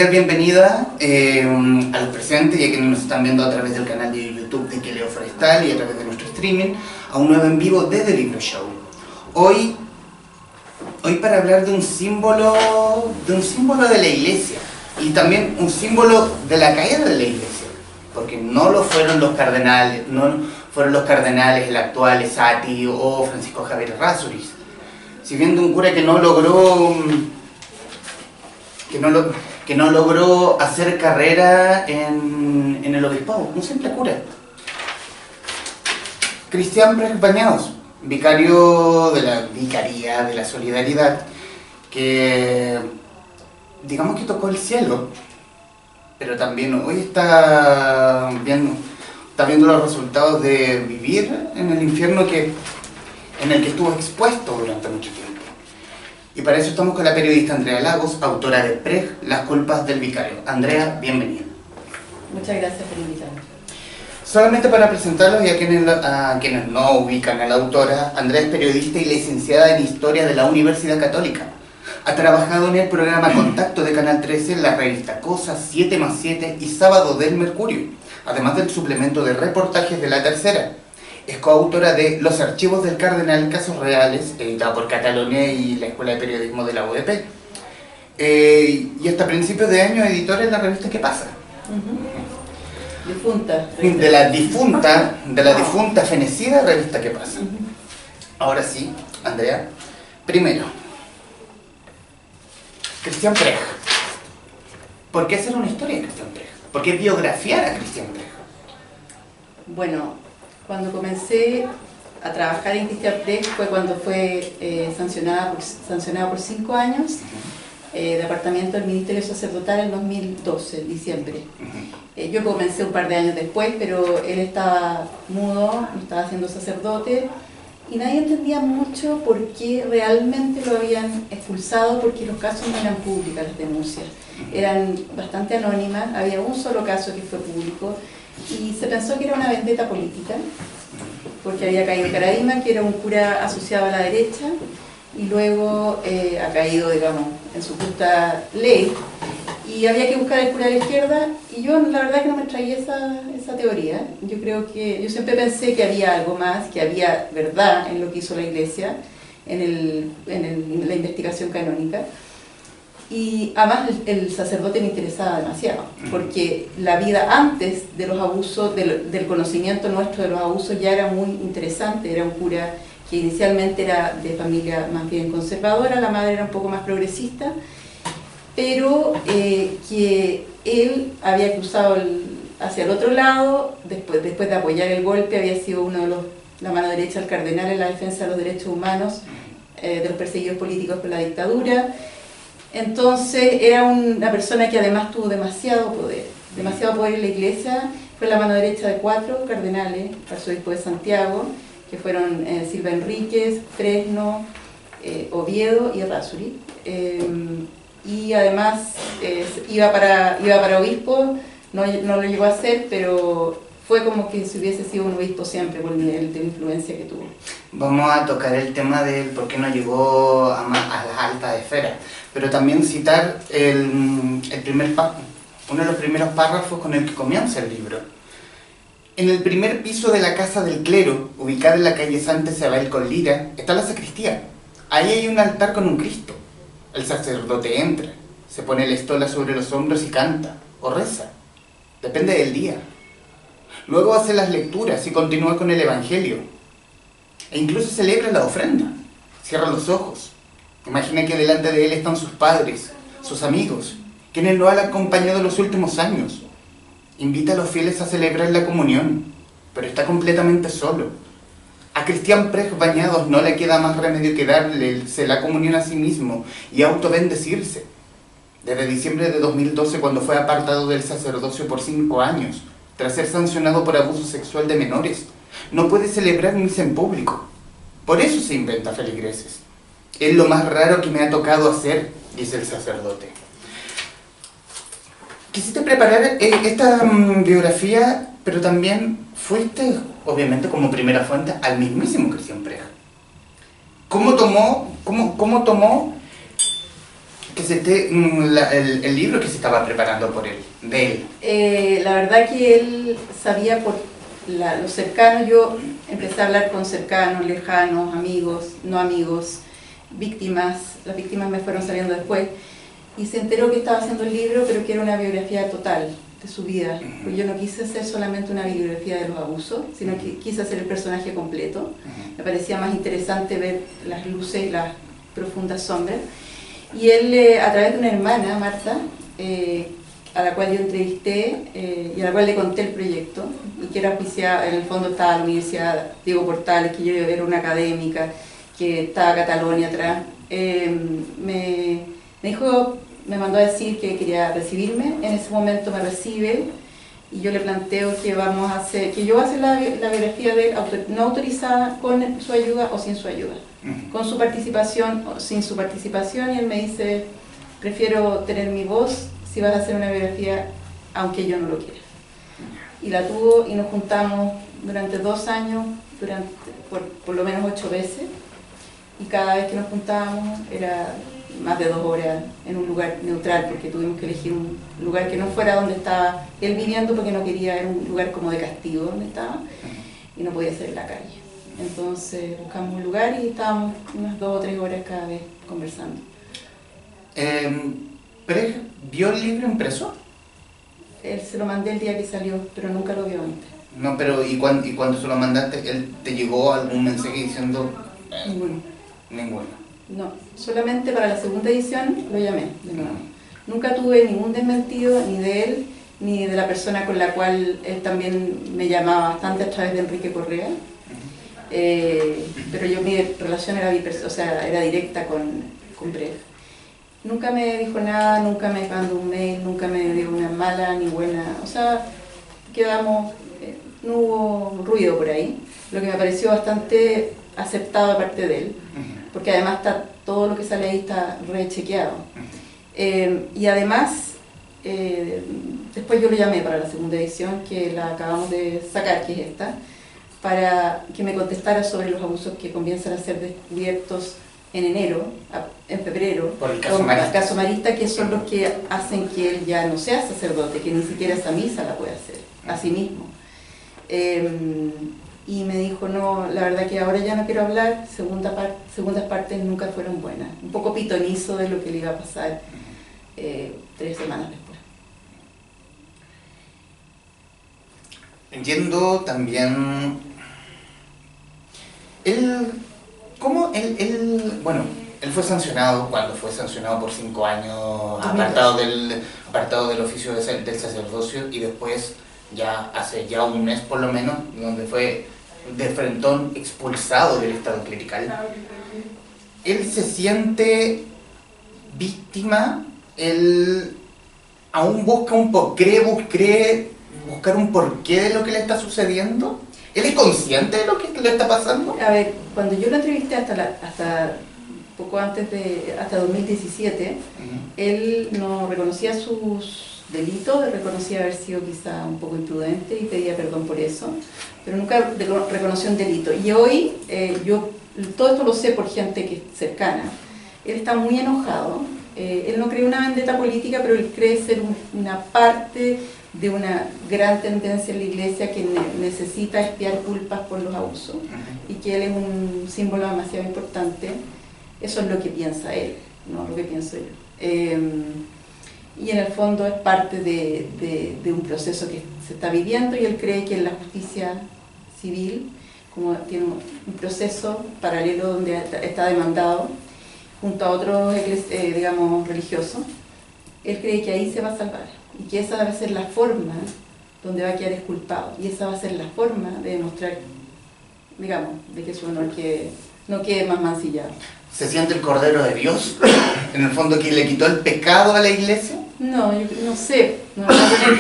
cordial bienvenida a los presentes y a quienes nos están viendo a través del canal de YouTube de Queleo Forestal y a través de nuestro streaming a un nuevo en vivo desde Libro Show. Hoy para hablar de un símbolo de la iglesia y también un símbolo de la caída de la iglesia, porque no lo fueron los cardenales, el actual Esati o Francisco Javier Errázuriz, si bien de un cura que no logró hacer carrera en el obispado, un simple cura. Cristian Prech Bañados, vicario de la Vicaría de la Solidaridad, que digamos que tocó el cielo, pero también hoy está viendo los resultados de vivir en el infierno en el que estuvo expuesto durante mucho tiempo. Y para eso estamos con la periodista Andrea Lagos, autora de Prech, Las culpas del vicario. Andrea, bienvenida. Muchas gracias por invitarme. Solamente para presentarlos y a quienes no ubican a la autora, Andrea es periodista y licenciada en Historia de la Universidad Católica. Ha trabajado en el programa Contacto de Canal 13, la revista Cosas, 7+7 y Sábado del Mercurio, además del suplemento de reportajes de La Tercera. Es coautora de Los archivos del cardenal, casos reales, editada por Catalonia y la Escuela de Periodismo de la UDP. Y hasta principios de año editora en la revista ¿Qué pasa? Difunta. De la difunta fenecida revista ¿Qué pasa? Ahora sí, Andrea, primero, Cristian Prech. ¿Por qué hacer una historia de Cristian Prech? ¿Por qué biografiar a Cristian Prech? Bueno, cuando comencé a trabajar en Cristian Prech fue cuando fue sancionada por 5 años de apartamiento del Ministerio Sacerdotal en 2012, en diciembre. Yo comencé un par de años después, pero él estaba mudo, no estaba siendo sacerdote, y nadie entendía mucho por qué realmente lo habían expulsado, porque los casos no eran públicas, las denuncias. Eran bastante anónimas, había un solo caso que fue público, y se pensó que era una vendetta política, porque había caído Caradima, que era un cura asociado a la derecha, y luego ha caído, digamos, en su justa ley, y había que buscar el cura de la izquierda, y yo la verdad que no me traía esa teoría. Yo siempre pensé que había algo más, que había verdad en lo que hizo la Iglesia, en la investigación canónica. Y además el sacerdote me interesaba demasiado, porque la vida antes de los abusos, del conocimiento nuestro de los abusos ya era muy interesante. Era un cura que inicialmente era de familia más bien conservadora, la madre era un poco más progresista, pero que él había cruzado hacia el otro lado, después de apoyar el golpe, había sido la mano derecha del cardenal en la defensa de los derechos humanos de los perseguidos políticos por la dictadura. Entonces era una persona que además tuvo demasiado poder en la Iglesia. Fue la mano derecha de 4 cardenales, arzobispo de Santiago, que fueron Silva Enríquez, Fresno, Oviedo y Errázuriz. Y además iba para obispo, no lo llegó a hacer, pero fue como que si hubiese sido un obispo siempre por el nivel de influencia que tuvo. Vamos a tocar el tema del por qué no llegó a las altas esferas, pero también citar uno de los primeros párrafos con el que comienza el libro. En el primer piso de la Casa del Clero, ubicada en la calle Santa Isabel con Lira, está la sacristía. Ahí hay un altar con un Cristo. El sacerdote entra, se pone la estola sobre los hombros y canta, o reza, depende del día. Luego hace las lecturas y continúa con el Evangelio. E incluso celebra la ofrenda. Cierra los ojos. Imagina que delante de él están sus padres, sus amigos, quienes lo han acompañado en los últimos años. Invita a los fieles a celebrar la comunión, pero está completamente solo. A Cristian Prech Bañados no le queda más remedio que darle la comunión a sí mismo y autobendecirse. Desde diciembre de 2012, cuando fue apartado del sacerdocio por 5 años, tras ser sancionado por abuso sexual de menores, no puede celebrar misa en público. Por eso se inventa feligreses. Es lo más raro que me ha tocado hacer, dice el sacerdote. Quisiste preparar esta biografía, pero también fuiste, obviamente, como primera fuente al mismísimo Cristian Prech. ¿Cómo tomó que se esté, el libro que se estaba preparando por él, de él? La verdad que él sabía por los cercanos, yo empecé a hablar con cercanos, lejanos, amigos, no amigos, víctimas, las víctimas me fueron saliendo después, y se enteró que estaba haciendo el libro, pero que era una biografía total de su vida. Pues yo no quise hacer solamente una bibliografía de los abusos, sino que quise hacer el personaje completo. Me parecía más interesante ver las luces y las profundas sombras. Y él, a través de una hermana, Marta, a la cual yo entrevisté y a la cual le conté el proyecto, y que era auspiciada, en el fondo estaba la Universidad Diego Portales, que yo era una académica, que estaba Cataluña atrás, me dijo, me mandó a decir que quería recibirme. En ese momento me recibe y yo le planteo que vamos a hacer, que yo voy a hacer la biografía de él, no autorizada, con su ayuda o sin su ayuda, con su participación o sin su participación, y él me dice, prefiero tener mi voz si vas a hacer una biografía aunque yo no lo quiera. Y la tuvo y nos juntamos durante 2 años, por lo menos 8 veces, y cada vez que nos juntábamos era más de 2 horas en un lugar neutral, porque tuvimos que elegir un lugar que no fuera donde estaba él viviendo, porque no quería, era un lugar como de castigo donde estaba, y no podía ser en la calle. Entonces buscamos un lugar y estábamos unas 2 o 3 horas cada vez conversando. ¿Pero vio el libro impreso? Él se lo mandé el día que salió, pero nunca lo vio antes. No, pero ¿y cuando se lo mandaste, él te llegó algún mensaje diciendo...? Ninguno. Ninguno. No, solamente para la segunda edición lo llamé de nuevo. Nunca tuve ningún desmentido, ni de él, ni de la persona con la cual él también me llamaba bastante a través de Enrique Correa. Pero mi relación era era directa con Brecht. Nunca me dijo nada, nunca me mandó un mail, nunca me dio una mala ni buena, o sea, quedamos, no hubo ruido por ahí, lo que me pareció bastante aceptado de parte de él, porque además todo lo que sale ahí está rechequeado. Y además, después yo lo llamé para la segunda edición, que la acabamos de sacar, que es esta, para que me contestara sobre los abusos que comienzan a ser descubiertos en enero, en febrero, por el caso Marista, que son los que hacen que él ya no sea sacerdote, que ni siquiera esa misa la puede hacer a sí mismo. Y me dijo, no, la verdad que ahora ya no quiero hablar, segundas partes nunca fueron buenas. Un poco pitonizo de lo que le iba a pasar 3 semanas después. Entiendo también... Él fue sancionado cuando fue sancionado por 5 años, apartado del oficio del sacerdocio, y después, ya hace ya un mes por lo menos, donde fue de frentón expulsado del estado clerical. Él se siente víctima, él aún busca cree buscar un porqué de lo que le está sucediendo. ¿Él es consciente de lo que le está pasando? A ver, cuando yo lo entrevisté hasta poco antes hasta 2017, él no reconocía sus delitos, reconocía haber sido quizá un poco imprudente y pedía perdón por eso, pero nunca reconoció un delito. Y hoy, yo todo esto lo sé por gente que es cercana, él está muy enojado, él no cree una vendetta política, pero él cree ser una parte de una gran tendencia en la iglesia que necesita expiar culpas por los abusos, y que él es un símbolo demasiado importante. Eso es lo que piensa él, no lo que pienso yo. Y en el fondo es parte de un proceso que se está viviendo, y él cree que en la justicia civil, como tiene un proceso paralelo donde está demandado junto a otros, digamos, religiosos, él cree que ahí se va a salvar, y que esa debe ser la forma donde va a quedar exculpado, y esa va a ser la forma de demostrar, digamos, de que su honor no quede más mancillado. ¿Se siente el Cordero de Dios? En el fondo, que le quitó el pecado a la iglesia. No, yo no sé,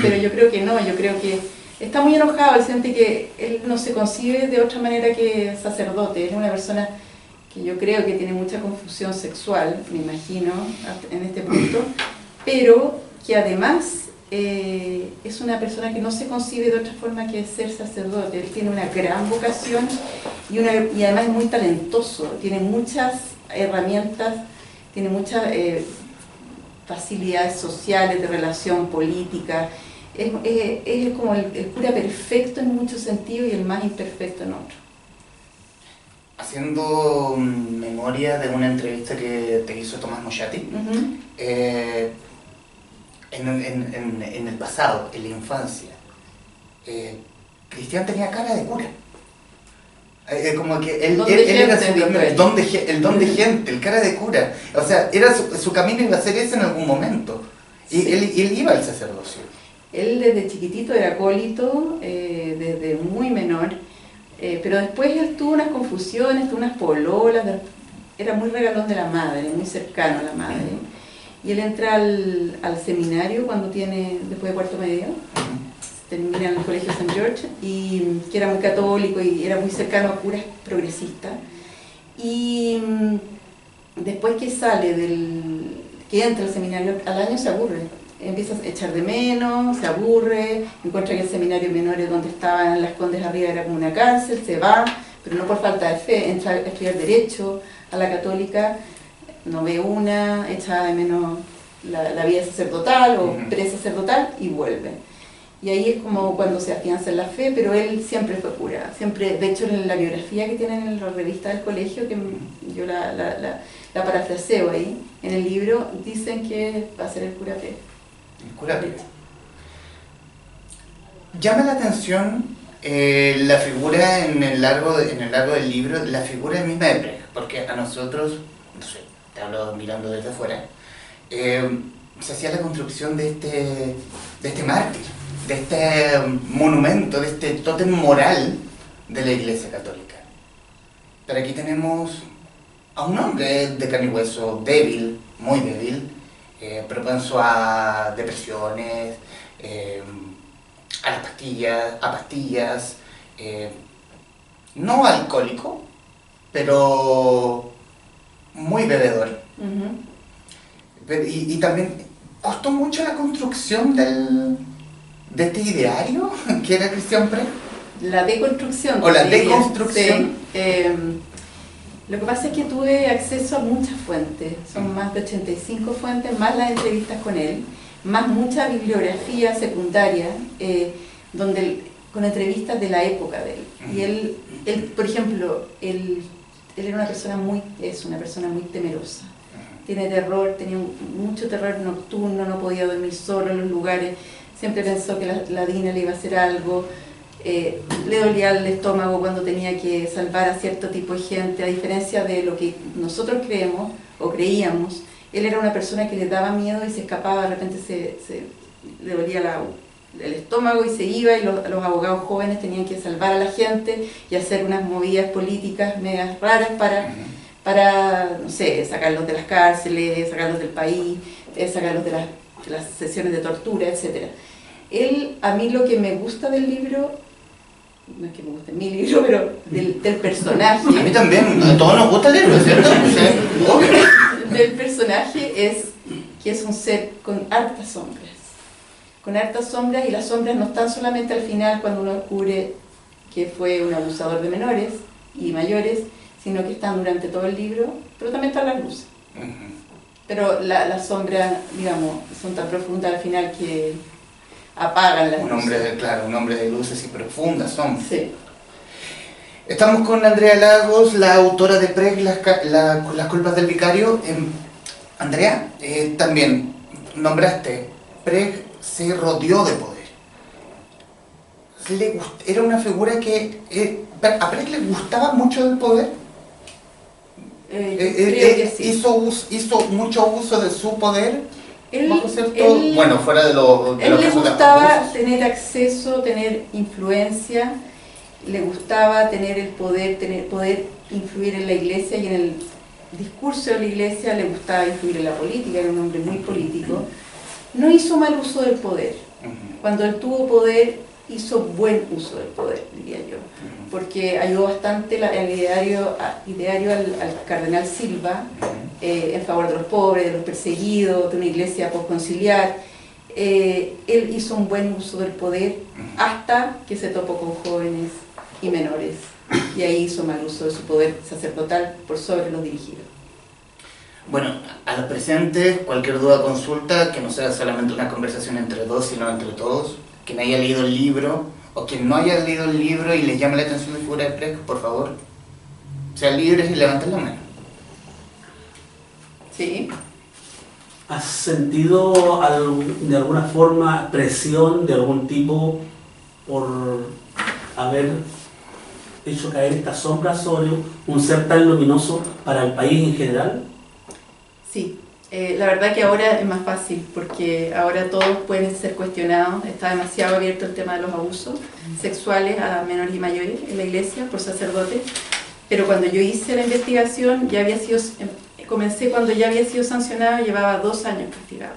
pero yo creo que no, yo creo que está muy enojado, él siente que él no se concibe de otra manera que sacerdote, es una persona que yo creo que tiene mucha confusión sexual, me imagino, en este punto, pero que además es una persona que no se concibe de otra forma que ser sacerdote. Él tiene una gran vocación y además es muy talentoso, tiene muchas herramientas, tiene mucha facilidades sociales, de relación política. Es como el cura perfecto en muchos sentidos y el más imperfecto en otros. Haciendo memoria de una entrevista que te hizo Tomás Moschati, en el pasado, en la infancia, Cristian tenía cara de cura. Como que él era el don de gente, el cara de cura. O sea, era su camino iba a ser ese en algún momento. Y sí. él iba al sacerdocio. Él desde chiquitito era acólito, desde muy menor, pero después él tuvo unas confusiones, tuvo unas pololas, era muy regalón de la madre, muy cercano a la madre. Y él entra al seminario después de cuarto medio, termina en el colegio St. George, y que era muy católico y era muy cercano a curas progresistas. Y después que que entra al seminario, al año se aburre. Empieza a echar de menos, se aburre, encuentra que el seminario menores donde estaban las Condes arriba era como una cárcel, se va, pero no por falta de fe, entra a estudiar Derecho a la Católica, no ve echa de menos la vida sacerdotal o presacerdotal y vuelve. Y ahí es como cuando se afianza en la fe, pero él siempre fue cura. Siempre, de hecho, en la biografía que tienen en la revista del colegio, que yo la parafraseo ahí, en el libro, dicen que va a ser el cura Pérez. El cura Pérez. Llama la atención la figura en el largo del libro, la figura misma de Pérez, porque a nosotros, no sé, te hablo mirando desde afuera, se hacía la construcción de este mártir, de este monumento, de este tótem moral de la Iglesia Católica. Pero aquí tenemos a un hombre de carne y hueso, débil, muy débil, propenso a depresiones, a pastillas, no alcohólico, pero muy bebedor. Y también costó mucho la construcción de este ideario que era Cristian Pérez. La deconstrucción. O la deconstrucción. Sí. Lo que pasa es que tuve acceso a muchas fuentes, son más de 85 fuentes, más las entrevistas con él, más mucha bibliografía secundaria, con entrevistas de la época de él. Y él por ejemplo, él era es una persona muy temerosa. Tiene terror, tenía mucho terror nocturno, no podía dormir solo en los lugares, siempre pensó que la Dina le iba a hacer algo, le dolía el estómago cuando tenía que salvar a cierto tipo de gente, a diferencia de lo que nosotros creemos o creíamos. Él era una persona que le daba miedo y se escapaba, de repente le dolía el estómago y se iba, y los abogados jóvenes tenían que salvar a la gente y hacer unas movidas políticas medias raras para, no sé, sacarlos de las cárceles, sacarlos del país, sacarlos de las sesiones de tortura, etc. A mí lo que me gusta del libro, no es que me guste mi libro, pero del personaje... A mí también, a todos nos gusta el libro, ¿cierto? Del personaje es que es un ser con hartas sombras. Con hartas sombras, y las sombras no están solamente al final cuando uno descubre que fue un abusador de menores y mayores, sino que están durante todo el libro, pero también están las luces. Pero las sombras, digamos, son tan profundas al final que apagan las luces. Claro, un hombre de luces y profundas sombras. Sí. Estamos con Andrea Lagos, la autora de Pérez, las culpas del vicario. Andrea, también nombraste, Pérez se rodeó de poder. Era una figura que a Pérez le gustaba mucho el poder. Creo que sí. Hizo mucho uso de su poder. Bueno, fuera de lo él le gustaba tener acceso, tener influencia, le gustaba tener el poder, poder influir en la iglesia y en el discurso de la iglesia, le gustaba influir en la política, era un hombre muy político. No hizo mal uso del poder. Cuando él tuvo poder, hizo buen uso del poder, diría yo, porque ayudó bastante el ideario al cardenal Silva en favor de los pobres, de los perseguidos, de una iglesia posconciliar. Él hizo un buen uso del poder hasta que se topó con jóvenes y menores, y ahí hizo mal uso de su poder sacerdotal por sobre los dirigidos. Bueno, a los presentes, cualquier duda o consulta, que no sea solamente una conversación entre dos, sino entre todos. Quien haya leído el libro, o quien no haya leído el libro y le llame la atención de figura de Precht, por favor, sean libres y levanten la mano. Sí. ¿Has sentido de alguna forma presión de algún tipo por haber hecho caer esta sombra sobre un ser tan luminoso para el país en general? Sí, la verdad que ahora es más fácil porque ahora todos pueden ser cuestionados. Está demasiado abierto el tema de los abusos sexuales a menores y mayores en la iglesia por sacerdotes. Pero cuando yo hice la investigación, comencé cuando ya había sido sancionado, llevaba 2 años castigado.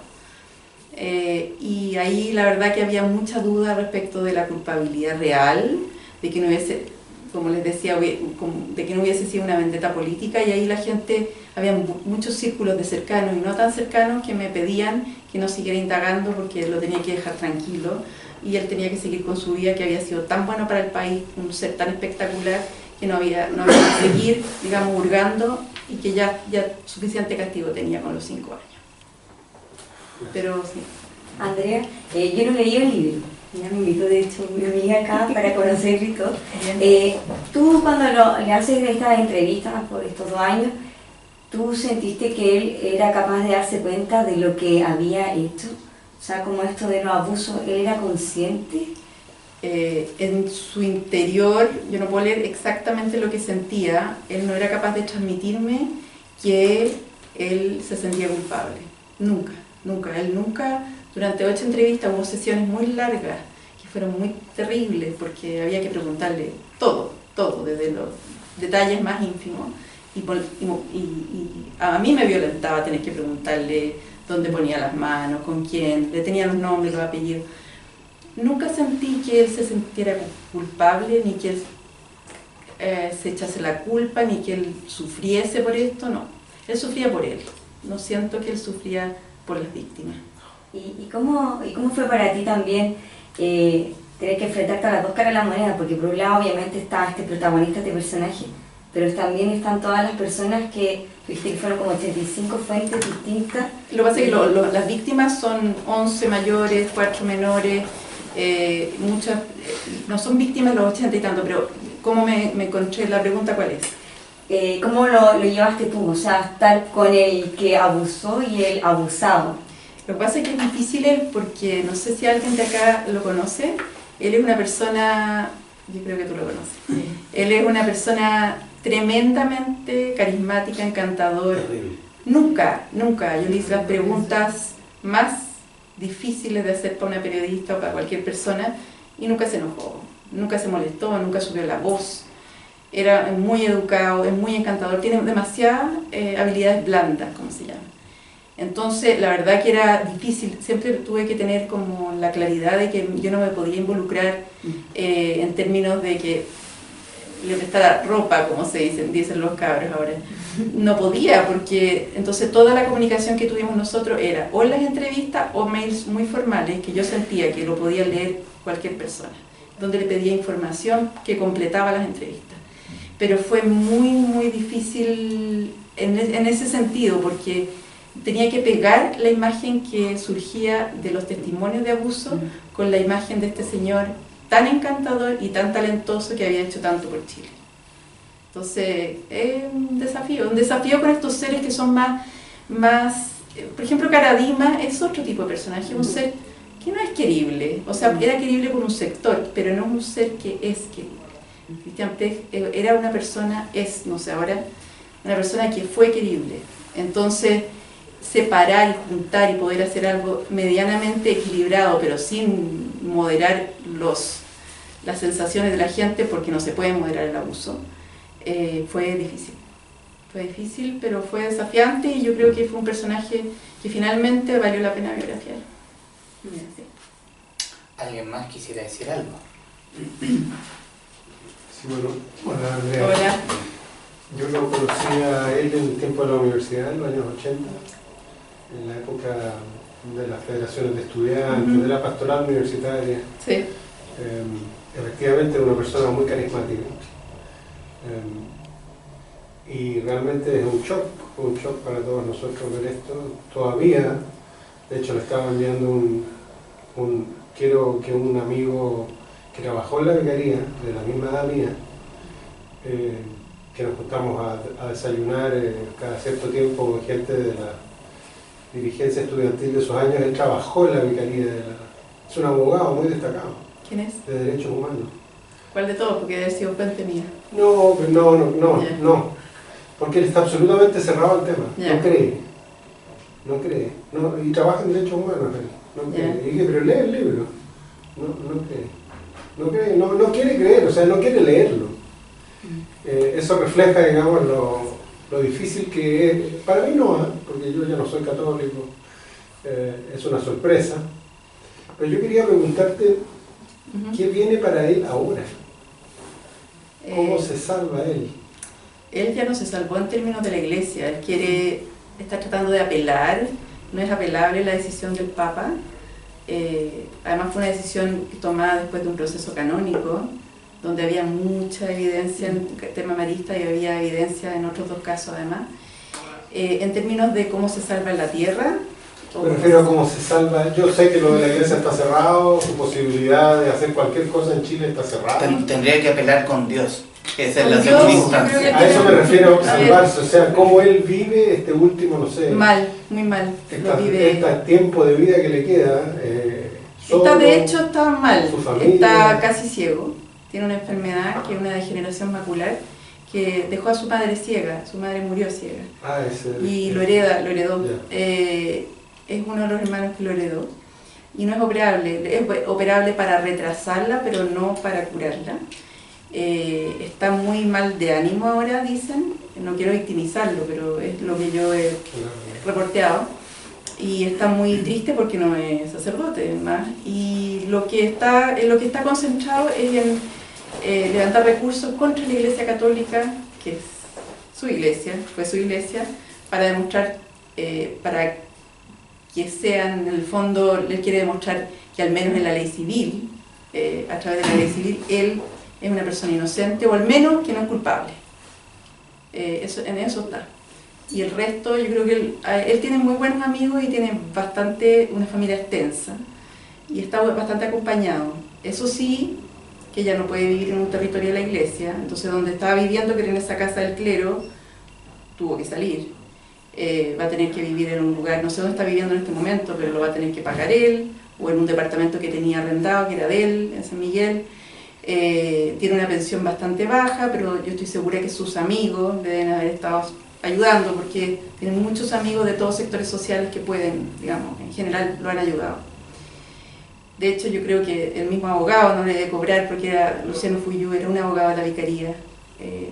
Y ahí la verdad que había mucha duda respecto de la culpabilidad real, de que no hubiese, como les decía, de que no hubiese sido una vendetta política, y ahí la gente, había muchos círculos de cercanos y no tan cercanos que me pedían que no siguiera indagando porque lo tenía que dejar tranquilo y él tenía que seguir con su vida, que había sido tan bueno para el país, un ser tan espectacular, que no había que seguir, digamos, hurgando, y que ya suficiente castigo tenía con los 5 años. Pero sí. Andrea, yo no leí el libro, ya me invitó de hecho mi amiga acá para conocerlo y todo. Tú cuando le haces estas entrevistas por estos 2 años, ¿tú sentiste que él era capaz de darse cuenta de lo que había hecho? O sea, como esto de los abusos, ¿él era consciente? En su interior, yo no puedo leer exactamente lo que sentía, él no era capaz de transmitirme que él se sentía culpable. Nunca, nunca. Él nunca, durante 8 entrevistas, hubo sesiones muy largas que fueron muy terribles porque había que preguntarle todo, desde los detalles más ínfimos. Y a mí me violentaba tener que preguntarle dónde ponía las manos, con quién, le tenía los nombres, los apellidos. Nunca sentí que él se sintiera culpable, ni que él se echase la culpa, ni que él sufriese por esto, no. Él sufría por él. No siento que él sufría por las víctimas. ¿Y cómo fue para ti también tener que enfrentarte a las dos caras de la moneda? Porque por un lado obviamente está este protagonista, este personaje, pero también están todas las personas que, viste que fueron como 85 fuentes distintas. Lo que pasa es que las víctimas son 11 mayores, 4 menores, muchas, no son víctimas los 80 y tanto, pero ¿cómo me encontré? La pregunta, ¿cuál es? ¿Cómo lo llevaste tú? O sea, estar con el que abusó y el abusado. Lo que pasa es que es difícil él, porque no sé si alguien de acá lo conoce. Él es una persona, yo creo que tú lo conoces. Sí. Él es una persona tremendamente carismática, encantador. Nunca, yo le hice las preguntas más difíciles de hacer para una periodista o para cualquier persona y nunca se enojó, nunca se molestó, nunca subió la voz. Era muy educado, es muy encantador, tiene demasiadas habilidades blandas, como se llama. Entonces, la verdad que era difícil, siempre tuve que tener como la claridad de que yo no me podía involucrar en términos de que le prestara ropa, como se dicen los cabros ahora. No podía, porque entonces toda la comunicación que tuvimos nosotros era o en las entrevistas o mails muy formales que yo sentía que lo podía leer cualquier persona, donde le pedía información que completaba las entrevistas. Pero fue muy difícil en ese sentido, porque tenía que pegar la imagen que surgía de los testimonios de abuso con la imagen de este señor tan encantador y tan talentoso que había hecho tanto por Chile. Entonces, es un desafío con estos seres que son más por ejemplo, Caradima es otro tipo de personaje, un ser que no es querible, o sea, era querible por un sector, pero no es un ser que es querible. Cristian Precht era una persona, una persona que fue querible. Entonces, separar y juntar y poder hacer algo medianamente equilibrado, pero sin moderar las sensaciones de la gente, porque no se puede moderar el abuso, fue difícil. Fue difícil, pero fue desafiante, y yo creo que fue un personaje que finalmente valió la pena biografiar. Sí. ¿Alguien más quisiera decir algo? Sí, hola Andrea. Hola. Yo lo conocí a él en el tiempo de la universidad, en los años 80, en la época de las federaciones de estudiantes, de la pastoral universitaria. Sí. Efectivamente era una persona muy carismática. y realmente es un shock para todos nosotros ver esto. Todavía, de hecho le estaba enviando quiero que un amigo que trabajó en la vicaría, de la misma edad mía, que nos juntamos a desayunar cada cierto tiempo con gente de la dirigencia estudiantil de esos años. Él trabajó en la vicaría es un abogado muy destacado. ¿Quién es? De derechos humanos. ¿Cuál de todos? Porque debe haber sido fuente mía. No, porque él está absolutamente cerrado al tema. Ya. No cree, y trabaja en derechos humanos él. No cree. Ya. Y dije, pero lee el libro. No cree, no quiere creer, o sea, no quiere leerlo. Eso refleja, digamos, lo difícil que es. Para mí no, porque yo ya no soy católico, es una sorpresa. Pero yo quería preguntarte, ¿qué viene para él ahora? ¿Cómo se salva él? Él ya no se salvó en términos de la Iglesia. Él está tratando de apelar. No es apelable la decisión del Papa. Además fue una decisión tomada después de un proceso canónico, donde había mucha evidencia en el tema marista y había evidencia en otros dos casos además. En términos de cómo se salva en la tierra. Me refiero a cómo se salva. Yo sé que lo de la iglesia está cerrado, su posibilidad de hacer cualquier cosa en Chile está cerrada. Tendría que apelar con Dios. Esa es la Con segunda Dios, instancia. yo creo A eso me refiero, salvarse, o sea, cómo él vive este último, no sé, Mal, muy mal. Lo vive. este tiempo de vida que le queda. Solo, De hecho, está mal. su familia. Está casi ciego. Tiene una enfermedad que es una degeneración macular que dejó a su madre ciega. Su madre murió ciega. Y lo heredó. Es uno de los hermanos que lo heredó. Y no es operable. Es operable para retrasarla, pero no para curarla. Está muy mal de ánimo ahora, dicen. No quiero victimizarlo, pero es lo que yo he reporteado. Y está muy triste porque no es sacerdote, más. Y lo que está concentrado es en levantar recursos contra la Iglesia Católica, que es su iglesia, fue su iglesia, para demostrar, para que sean, en el fondo, él quiere demostrar que al menos en la ley civil, a través de la ley civil, él es una persona inocente, o al menos que no es culpable. En eso está. Y el resto, yo creo que él tiene muy buenos amigos y tiene una familia extensa, y está bastante acompañado. Eso sí, que ya no puede vivir en un territorio de la iglesia, entonces donde estaba viviendo, que era en esa casa del clero, tuvo que salir. Va a tener que vivir en un lugar, no sé dónde está viviendo en este momento, pero lo va a tener que pagar él, o en un departamento que tenía arrendado, que era de él, en San Miguel. Tiene una pensión bastante baja, pero yo estoy segura que sus amigos deben haber estado ayudando, porque tienen muchos amigos de todos sectores sociales que pueden, digamos, en general lo han ayudado. De hecho, yo creo que el mismo abogado no le debe cobrar, porque Luciano Fuyú era un abogado de la vicaría.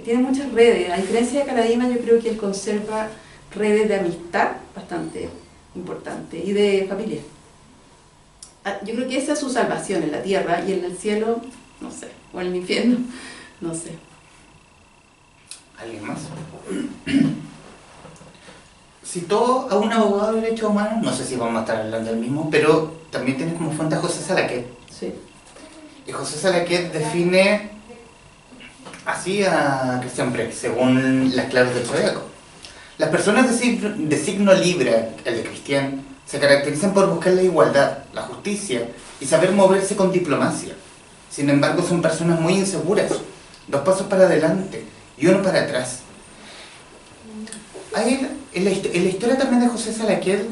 Tiene muchas redes. A diferencia de Caradima, yo creo que él conserva redes de amistad bastante importantes y de familia. Yo creo que esa es su salvación en la tierra, y en el cielo, no sé, o en el infierno, no sé. ¿Alguien más? Citó a un abogado de derechos humanos, no sé si vamos a estar hablando del mismo, pero también tiene como fuente a José Salaquet. Sí. Y José Salaquet define así a Christian Precht, según las claves del Zodíaco. Las personas de signo Libra, el de Cristian, se caracterizan por buscar la igualdad, la justicia y saber moverse con diplomacia. Sin embargo, son personas muy inseguras, 2 pasos para adelante y 1 para atrás. En la historia también de José Salaquet,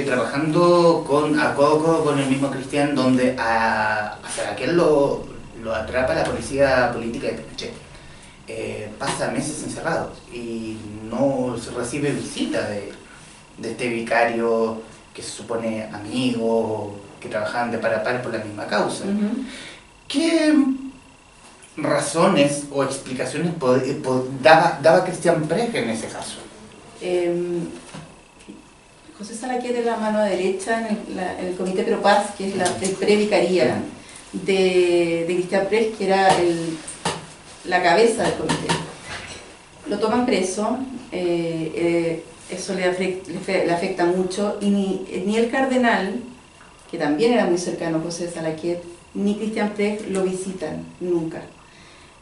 trabajando a codo a codo con el mismo Cristian, donde a Salaquet lo atrapa la policía política de Pinochet. Pasa meses encerrado y no se recibe visita de este vicario que se supone amigo, que trabajaban de par a par por la misma causa. ¿Qué razones o explicaciones daba Christian Precht en ese caso? José Salaquet es la mano derecha en el Comité Pro Paz, que es la previcaría de Christian Precht, que era la cabeza del comité. Lo toman preso, eso le afecta mucho, y ni el cardenal, que también era muy cercano a José Salaquet, ni Christian Precht lo visitan nunca.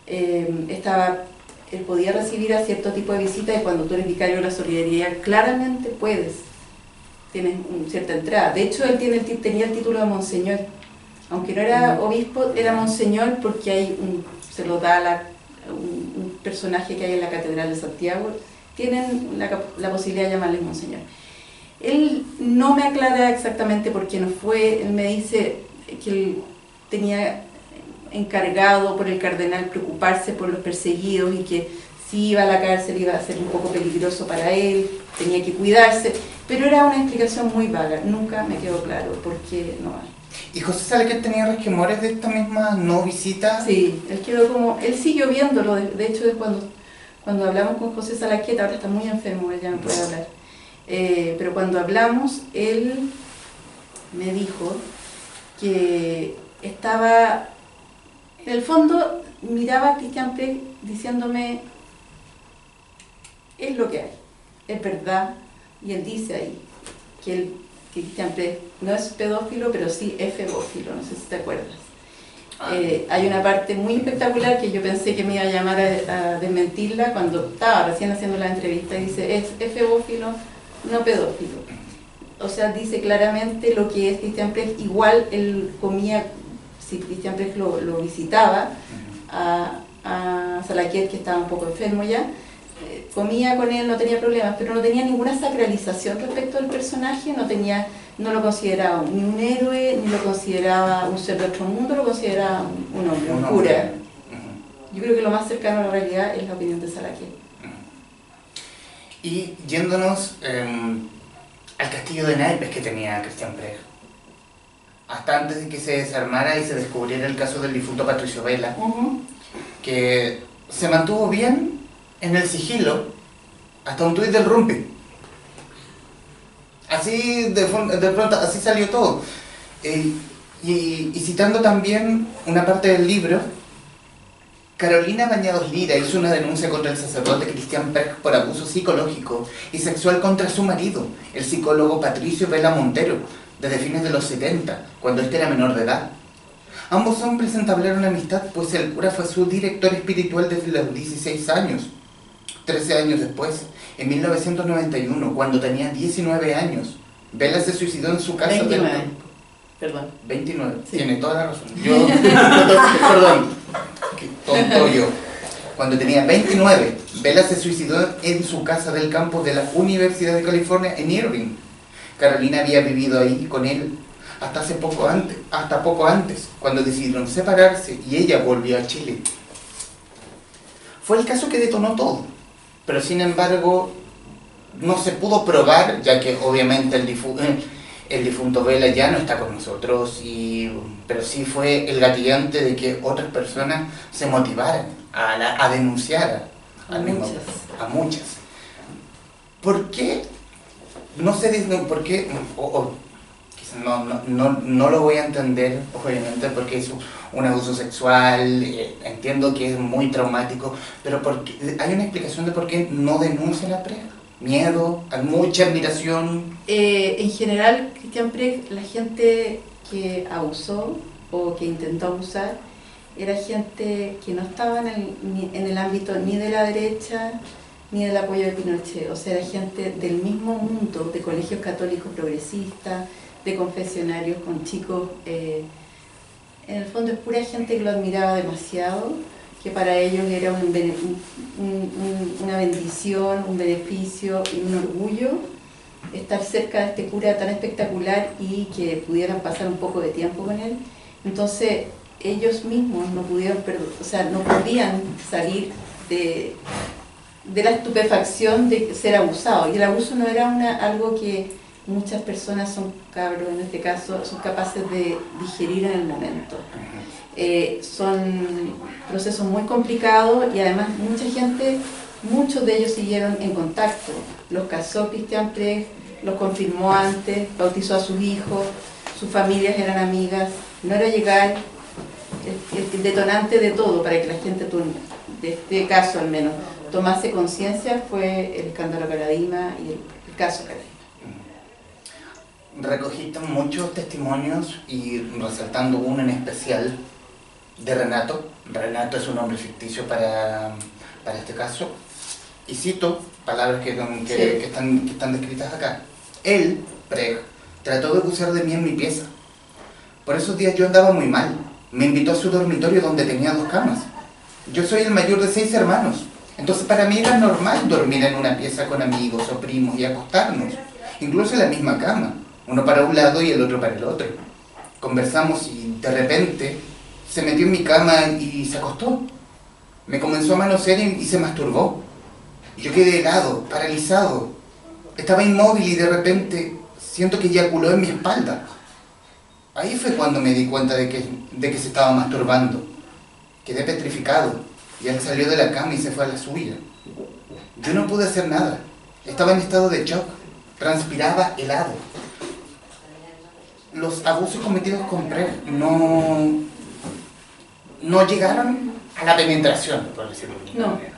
Estaba él podía recibir a cierto tipo de visitas y cuando tú eres vicario de la solidaridad claramente puedes, tienes cierta entrada. De hecho, él tenía el título de monseñor, aunque no era obispo, era monseñor porque se lo da un personaje que hay en la Catedral de Santiago, tienen la posibilidad de llamarle monseñor. Él no me aclara exactamente por qué no fue, él me dice que él tenía encargado por el cardenal preocuparse por los perseguidos y que si iba a la cárcel iba a ser un poco peligroso para él, tenía que cuidarse, pero era una explicación muy vaga, nunca me quedó claro por qué no hay. ¿Y José Salaquet tenía resquemores de esta misma no visita? Sí, él siguió viéndolo, de hecho cuando hablamos con José Salaquet, ahora está muy enfermo, él ya no puede hablar, pero cuando hablamos, él me dijo que estaba, en el fondo miraba a Christian Precht diciéndome, es lo que hay, es verdad, y él dice ahí que Christian Precht no es pedófilo, pero sí es febófilo, no sé si te acuerdas. Hay una parte muy espectacular que yo pensé que me iba a llamar a desmentirla cuando estaba recién haciendo la entrevista y dice, es febófilo, no pedófilo. O sea, dice claramente lo que es Christian Precht, igual él comía, si Christian Precht lo visitaba, a Salaquet, que estaba un poco enfermo ya, comía con él, no tenía problemas, pero no tenía ninguna sacralización respecto al personaje, no lo consideraba ni un héroe, ni lo consideraba un ser de otro mundo, lo consideraba un hombre, un cura. Yo creo que lo más cercano a la realidad es la opinión de Salaquet. Y yéndonos al castillo de naipes que tenía Christian Precht, hasta antes de que se desarmara y se descubriera el caso del difunto Patricio Vela, que se mantuvo bien en el sigilo hasta un tuit del Rumpi. Así de pronto, así salió todo. Y citando también una parte del libro, Carolina Bañados Lira hizo una denuncia contra el sacerdote Christian Precht por abuso psicológico y sexual contra su marido, el psicólogo Patricio Vela Montero, desde fines de los 70, cuando este era menor de edad. Ambos hombres entablaron amistad, pues el cura fue su director espiritual desde los 16 años. 13 años después, en 1991, cuando tenía 19 años, Vela se suicidó en su casa. 29, perdón. 29, sí. Tiene toda la razón. Perdón, qué tonto yo. Cuando tenía 29, Vela se suicidó en su casa del campus de la Universidad de California en Irving. Carolina había vivido ahí con él hasta poco antes, cuando decidieron separarse y ella volvió a Chile. Fue el caso que detonó todo, pero sin embargo no se pudo probar, ya que obviamente el difunto Vela ya no está con nosotros, pero sí fue el gatillante de que otras personas se motivaran a denunciar a muchas. ¿Por qué? No sé por qué, quizás no lo voy a entender, obviamente, porque es un abuso sexual, entiendo que es muy traumático, pero hay una explicación de por qué no denuncia la Precht. Miedo, mucha admiración. En general, Christian Precht, la gente que abusó o que intentó abusar, era gente que no estaba en el ámbito ni de la derecha ni del apoyo de Pinochet, o sea, era gente del mismo mundo, de colegios católicos progresistas, de confesionarios con chicos, en el fondo es pura gente que lo admiraba demasiado, que para ellos era una bendición, un beneficio y un orgullo estar cerca de este cura tan espectacular y que pudieran pasar un poco de tiempo con él. Entonces ellos mismos no podían salir de la estupefacción de ser abusados, y el abuso no era algo que muchas personas, son cabros en este caso, son capaces de digerir en el momento. Son procesos muy complicados y además muchos de ellos siguieron en contacto. Los casó Christian Precht, los confirmó antes, bautizó a sus hijos, sus familias eran amigas. No era llegar el detonante de todo para que la gente, de este caso al menos, tomase conciencia, fue el escándalo Caradima y el caso Caradima. Recogiste muchos testimonios y resaltando uno en especial de Renato. Renato es un nombre ficticio para para este caso, y cito palabras que están descritas acá. Él, Preg, trató de abusar de mí en mi pieza. Por esos días yo andaba muy mal. Me invitó a su dormitorio donde tenía 2 camas. Yo soy el mayor de 6 hermanos. Entonces para mí era normal dormir en una pieza con amigos o primos y acostarnos. Incluso en la misma cama. Uno para un lado y el otro para el otro. Conversamos y de repente se metió en mi cama y se acostó. Me comenzó a manosear y se masturbó. Y yo quedé helado, paralizado. Estaba inmóvil y de repente siento que eyaculó en mi espalda. Ahí fue cuando me di cuenta de que se estaba masturbando. Quedé petrificado y él salió de la cama y se fue a la suya. Yo no pude hacer nada. Estaba en estado de shock. Transpiraba helado. Los abusos cometidos con Preg no llegaron a la penetración, por decirlo de alguna manera.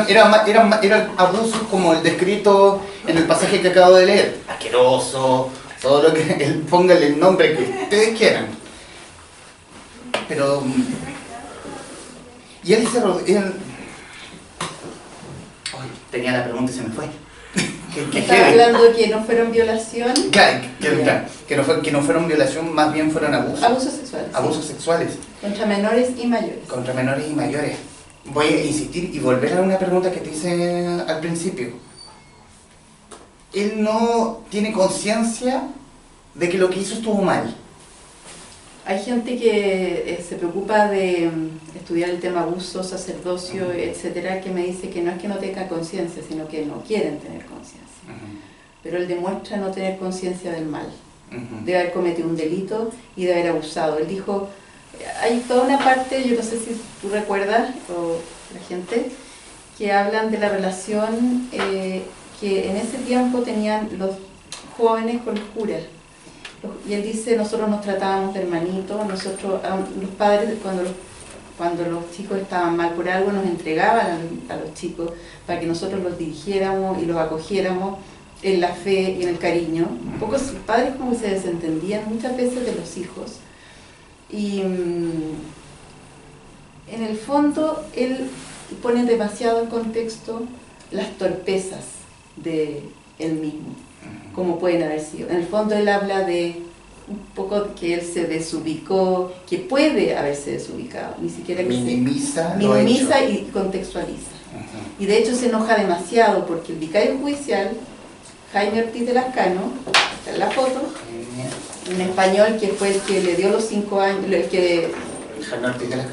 Eran abusos como el descrito en el pasaje que acabo de leer. Asqueroso, todo lo que... póngale el nombre que ustedes quieran. Pero... Y él se... tenía la pregunta y se me fue. ¿Estás hablando de que no fueron violación? Claro, que no fueron violación, más bien fueron abusos. Abusos sexuales. Abusos sexuales. Contra menores y mayores. Contra menores y mayores. Voy a insistir y volver a una pregunta que te hice al principio. Él no tiene conciencia de que lo que hizo estuvo mal. Hay gente que se preocupa de estudiar el tema abuso, sacerdocio, etcétera, que me dice que no es que no tenga conciencia, sino que no quieren tener conciencia. Pero él demuestra no tener conciencia del mal, de haber cometido un delito y de haber abusado. Él dijo, hay toda una parte, yo no sé si tú recuerdas, o la gente, que hablan de la relación que en ese tiempo tenían los jóvenes con los curas. Y él dice, nosotros nos tratábamos de hermanitos, nosotros, los padres, cuando los chicos estaban mal por algo, nos entregaban a los chicos para que nosotros los dirigiéramos y los acogiéramos en la fe y en el cariño. Un poco los padres como que se desentendían muchas veces de los hijos. Y en el fondo, él pone demasiado en contexto las torpezas de él mismo, como pueden haber sido. En el fondo él habla de un poco que él se desubicó, que puede haberse desubicado, ni siquiera que minimiza y contextualiza. Y de hecho se enoja demasiado porque el vicario judicial, Jaime Ortiz de Lascano, está en la foto, un español que fue el que le dio los 5 años, el que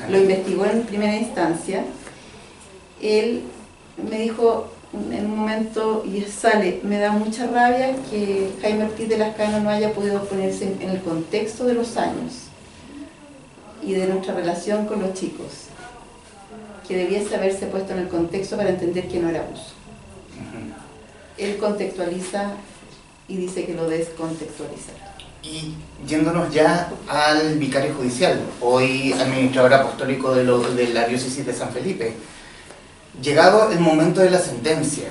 lo investigó en primera instancia, él me dijo en un momento, y sale, me da mucha rabia que Jaime Ortiz de Lascano no haya podido ponerse en el contexto de los años y de nuestra relación con los chicos, que debiese haberse puesto en el contexto para entender que no era abuso. Él contextualiza y dice que lo descontextualiza. Y yéndonos ya al vicario judicial, hoy administrador apostólico de la diócesis de San Felipe, llegado el momento de la sentencia,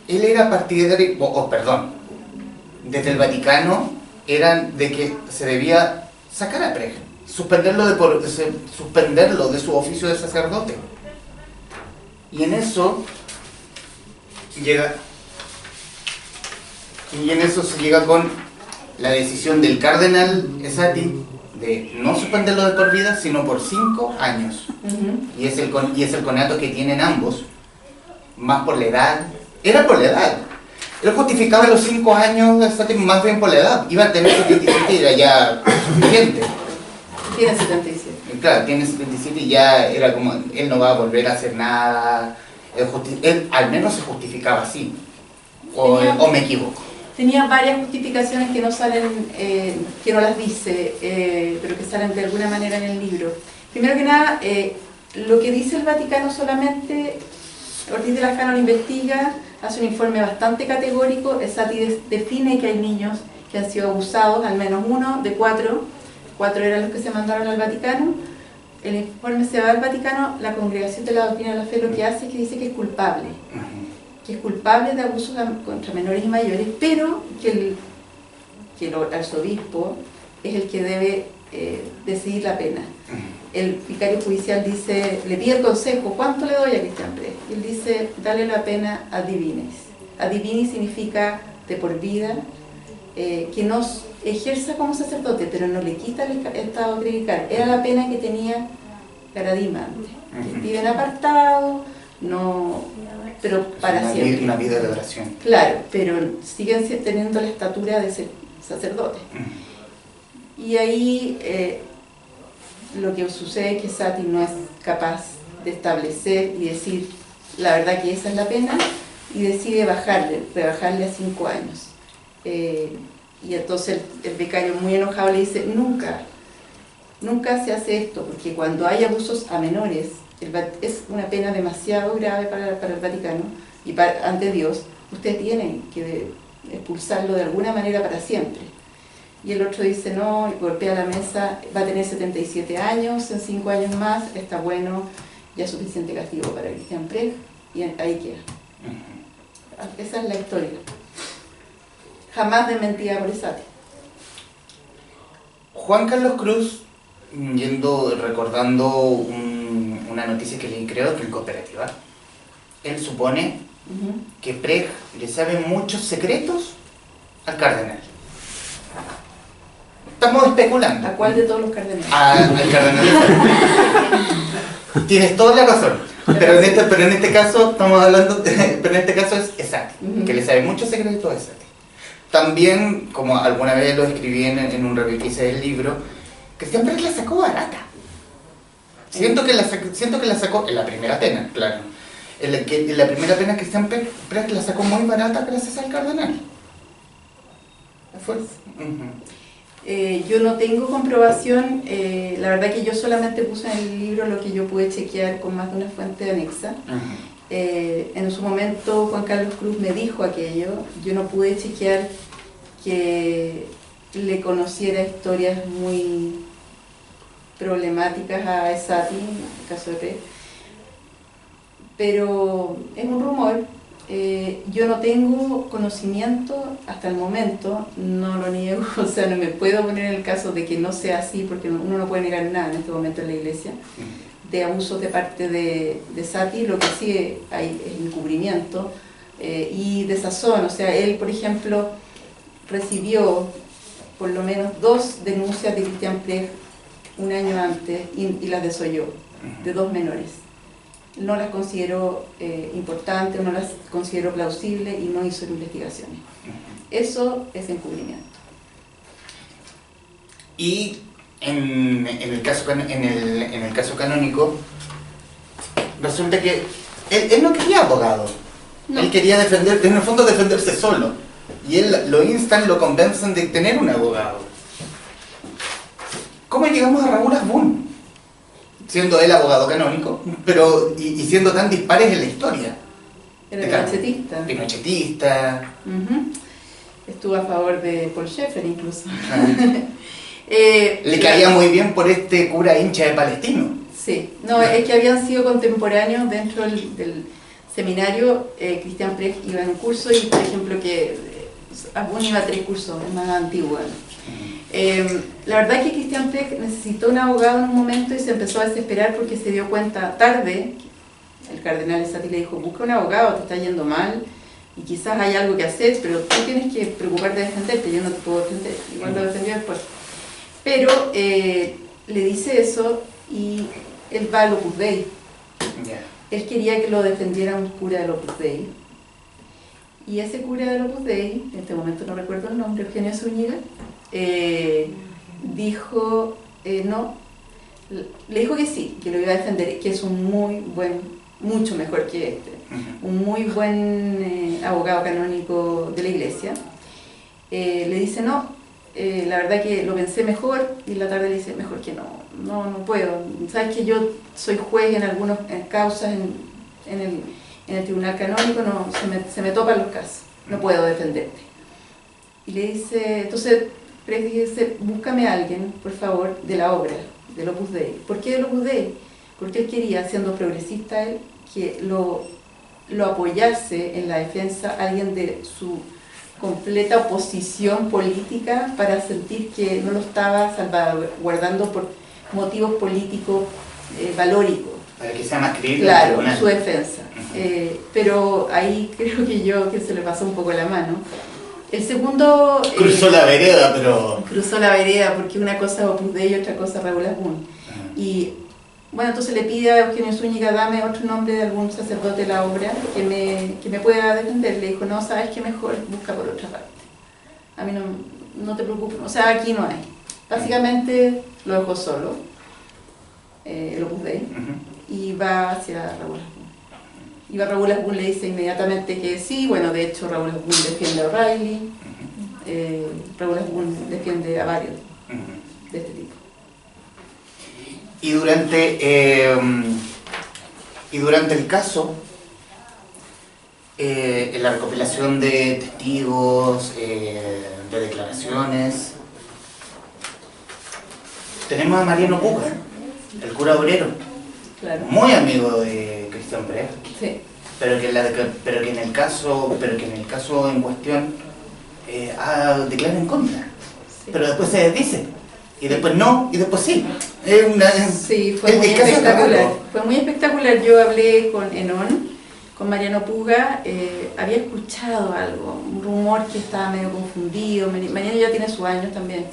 él era partidario, desde el Vaticano eran de que se debía sacar a Preg, suspenderlo de su oficio de sacerdote. Y en eso se llega con la decisión del cardenal Esati de no suspenderlo de por vida, sino por 5 años. Y es el conato que tienen ambos, más por la edad. Era por la edad. Él justificaba los 5 años más bien por la edad. Iba a tener 77 y era ya suficiente. Tiene 77. Claro, tiene 77 y ya era como, él no va a volver a hacer nada. Él al menos se justificaba así. O me equivoco. Tenía varias justificaciones que no salen, que no las dice, pero que salen de alguna manera en el libro. Primero que nada, lo que dice el Vaticano solamente, Ortiz de Lascano lo investiga, hace un informe bastante categórico, Esati define que hay niños que han sido abusados, al menos uno de 4 eran los que se mandaron al Vaticano. El informe se va al Vaticano, la Congregación de la Doctrina de la Fe lo que hace es que dice que es culpable. Que es culpable de abusos contra menores y mayores, pero que el arzobispo es el que debe decidir la pena. el vicario judicial dice, le pide el consejo, ¿cuánto le doy a Cristian Prech? Y él dice, dale la pena ad divinis. Ad divinis significa de por vida, que nos ejerza como sacerdote, pero no le quita el estado clerical. Era la pena que tenía Caradima antes. Que vive en apartado, no, pero para siempre. Una vida de oración. Claro, pero siguen teniendo la estatura de ser sacerdote. Y ahí lo que sucede es que Satie no es capaz de establecer y decir la verdad que esa es la pena, y decide rebajarle a 5 años. Y entonces el vicario, muy enojado, le dice, nunca se hace esto, porque cuando hay abusos a menores, es una pena demasiado grave para el Vaticano y ante Dios. Ustedes tienen que expulsarlo de alguna manera para siempre. Y el otro dice no, y golpea la mesa, va a tener 77 años, en 5 años más, está bueno, ya es suficiente castigo para Cristian Prech, y ahí queda. Esa es la historia. Jamás desmentida por Satie. Juan Carlos Cruz, recordando una noticia que leí, creo que en Cooperativa, él supone que Prech le sabe muchos secretos al cardenal. Estamos especulando. ¿A cuál de todos los cardenales? Al cardenal. Tienes toda la razón. Pero en este caso estamos hablando, pero en este caso es Satie, que le sabe muchos secretos a Satie. También, como alguna vez lo escribí en un review que hice del libro, Cristian Prech la sacó barata. Siento que la sacó en la primera pena, claro. En la primera pena Cristian Prech la sacó muy barata gracias al cardenal. Yo no tengo comprobación, la verdad que yo solamente puse en el libro lo que yo pude chequear con más de una fuente anexa. En su momento Juan Carlos Cruz me dijo aquello, yo no pude chequear que le conociera historias muy problemáticas a Satie, en el caso de Prech, pero es un rumor. Yo no tengo conocimiento hasta el momento, no lo niego, o sea, no me puedo poner en el caso de que no sea así, porque uno no puede negar nada en este momento en la Iglesia, de abusos de parte de Satie. Lo que sí hay es encubrimiento y desazón. O sea, él, por ejemplo, recibió por lo menos 2 denuncias de Cristian Prech un año antes y las desoyó, de 2 menores. No las consideró importantes, no las consideró plausibles y no hizo investigaciones. Eso es encubrimiento. Y en el caso canónico, resulta que él no quería abogado. No. Él quería en el fondo defenderse solo. Y él lo instan, lo convencen de tener un abogado. ¿Cómo llegamos a Raúl Asbun? Siendo él abogado canónico, pero y siendo tan dispares en la historia. Era pinochetista. Estuvo a favor de Paul Schaeffer incluso. Le caía muy bien por este cura hincha de Palestino. Sí, no, es que habían sido contemporáneos dentro del seminario. Cristian Prech iba en un curso y, por ejemplo, que Asbun iba a 3 cursos, es más antiguo. La verdad es que Cristian Prech necesitó un abogado en un momento y se empezó a desesperar porque se dio cuenta tarde. El cardenal Satie le dijo, busca un abogado, te está yendo mal y quizás hay algo que hacer, pero tú tienes que preocuparte de defenderte, yo no te puedo defender. Igual lo defendió después. Pero le dice eso y él va al Opus Dei. Él quería que lo defendiera un cura del Opus Dei. Y ese cura del Opus Dei, en este momento no recuerdo el nombre, Eugenio Zúñiga, dijo no, le dijo que sí, que lo iba a defender, que es un muy buen, mucho mejor que este, un muy buen abogado canónico de la Iglesia. Le dice no, la verdad que lo pensé mejor, y en la tarde le dice mejor que no puedo, sabes que yo soy juez en algunas causas en el tribunal canónico, se me topan los casos, no puedo defenderte. Y le dice, entonces Prech dice, búscame a alguien, por favor, de la obra, del Opus Dei. ¿Por qué del Opus Dei? Porque él quería, siendo progresista él, que lo apoyase en la defensa alguien de su completa oposición política, para sentir que no lo estaba salvaguardando motivos políticos valóricos. Para que sea más creíble. Claro, su defensa. Pero ahí creo que se le pasó un poco la mano. El segundo... Cruzó la vereda, pero... Cruzó la vereda, porque una cosa es Opus Dei y otra cosa Raúl Asbun. Y bueno, entonces le pide a Eugenio Zúñiga, dame otro nombre de algún sacerdote de la obra que me pueda defender. Le dijo, no, sabes qué, mejor busca por otra parte. A mí no te preocupes, o sea, aquí no hay. Básicamente lo dejó solo, el Opus Dei, y va hacia Raúl Asbun. Y Raúl Asbun le dice inmediatamente que sí. Bueno, de hecho Raúl Asbun defiende a O'Reilly, Raúl Asbun defiende a varios de este tipo. Y durante el caso, en la recopilación de testigos, de declaraciones, tenemos a Mariano Puga, el cura obrero, Claro. muy amigo de Cristian Pérez, Sí. pero que en el caso en cuestión declara en contra, Sí. pero después se desdice, y después no, y después sí. Sí, fue el muy caso es espectacular. raro. Fue muy espectacular. Yo hablé con Enon, con Mariano Puga, había escuchado algo, un rumor que estaba medio confundido. Mariano ya tiene sus años también.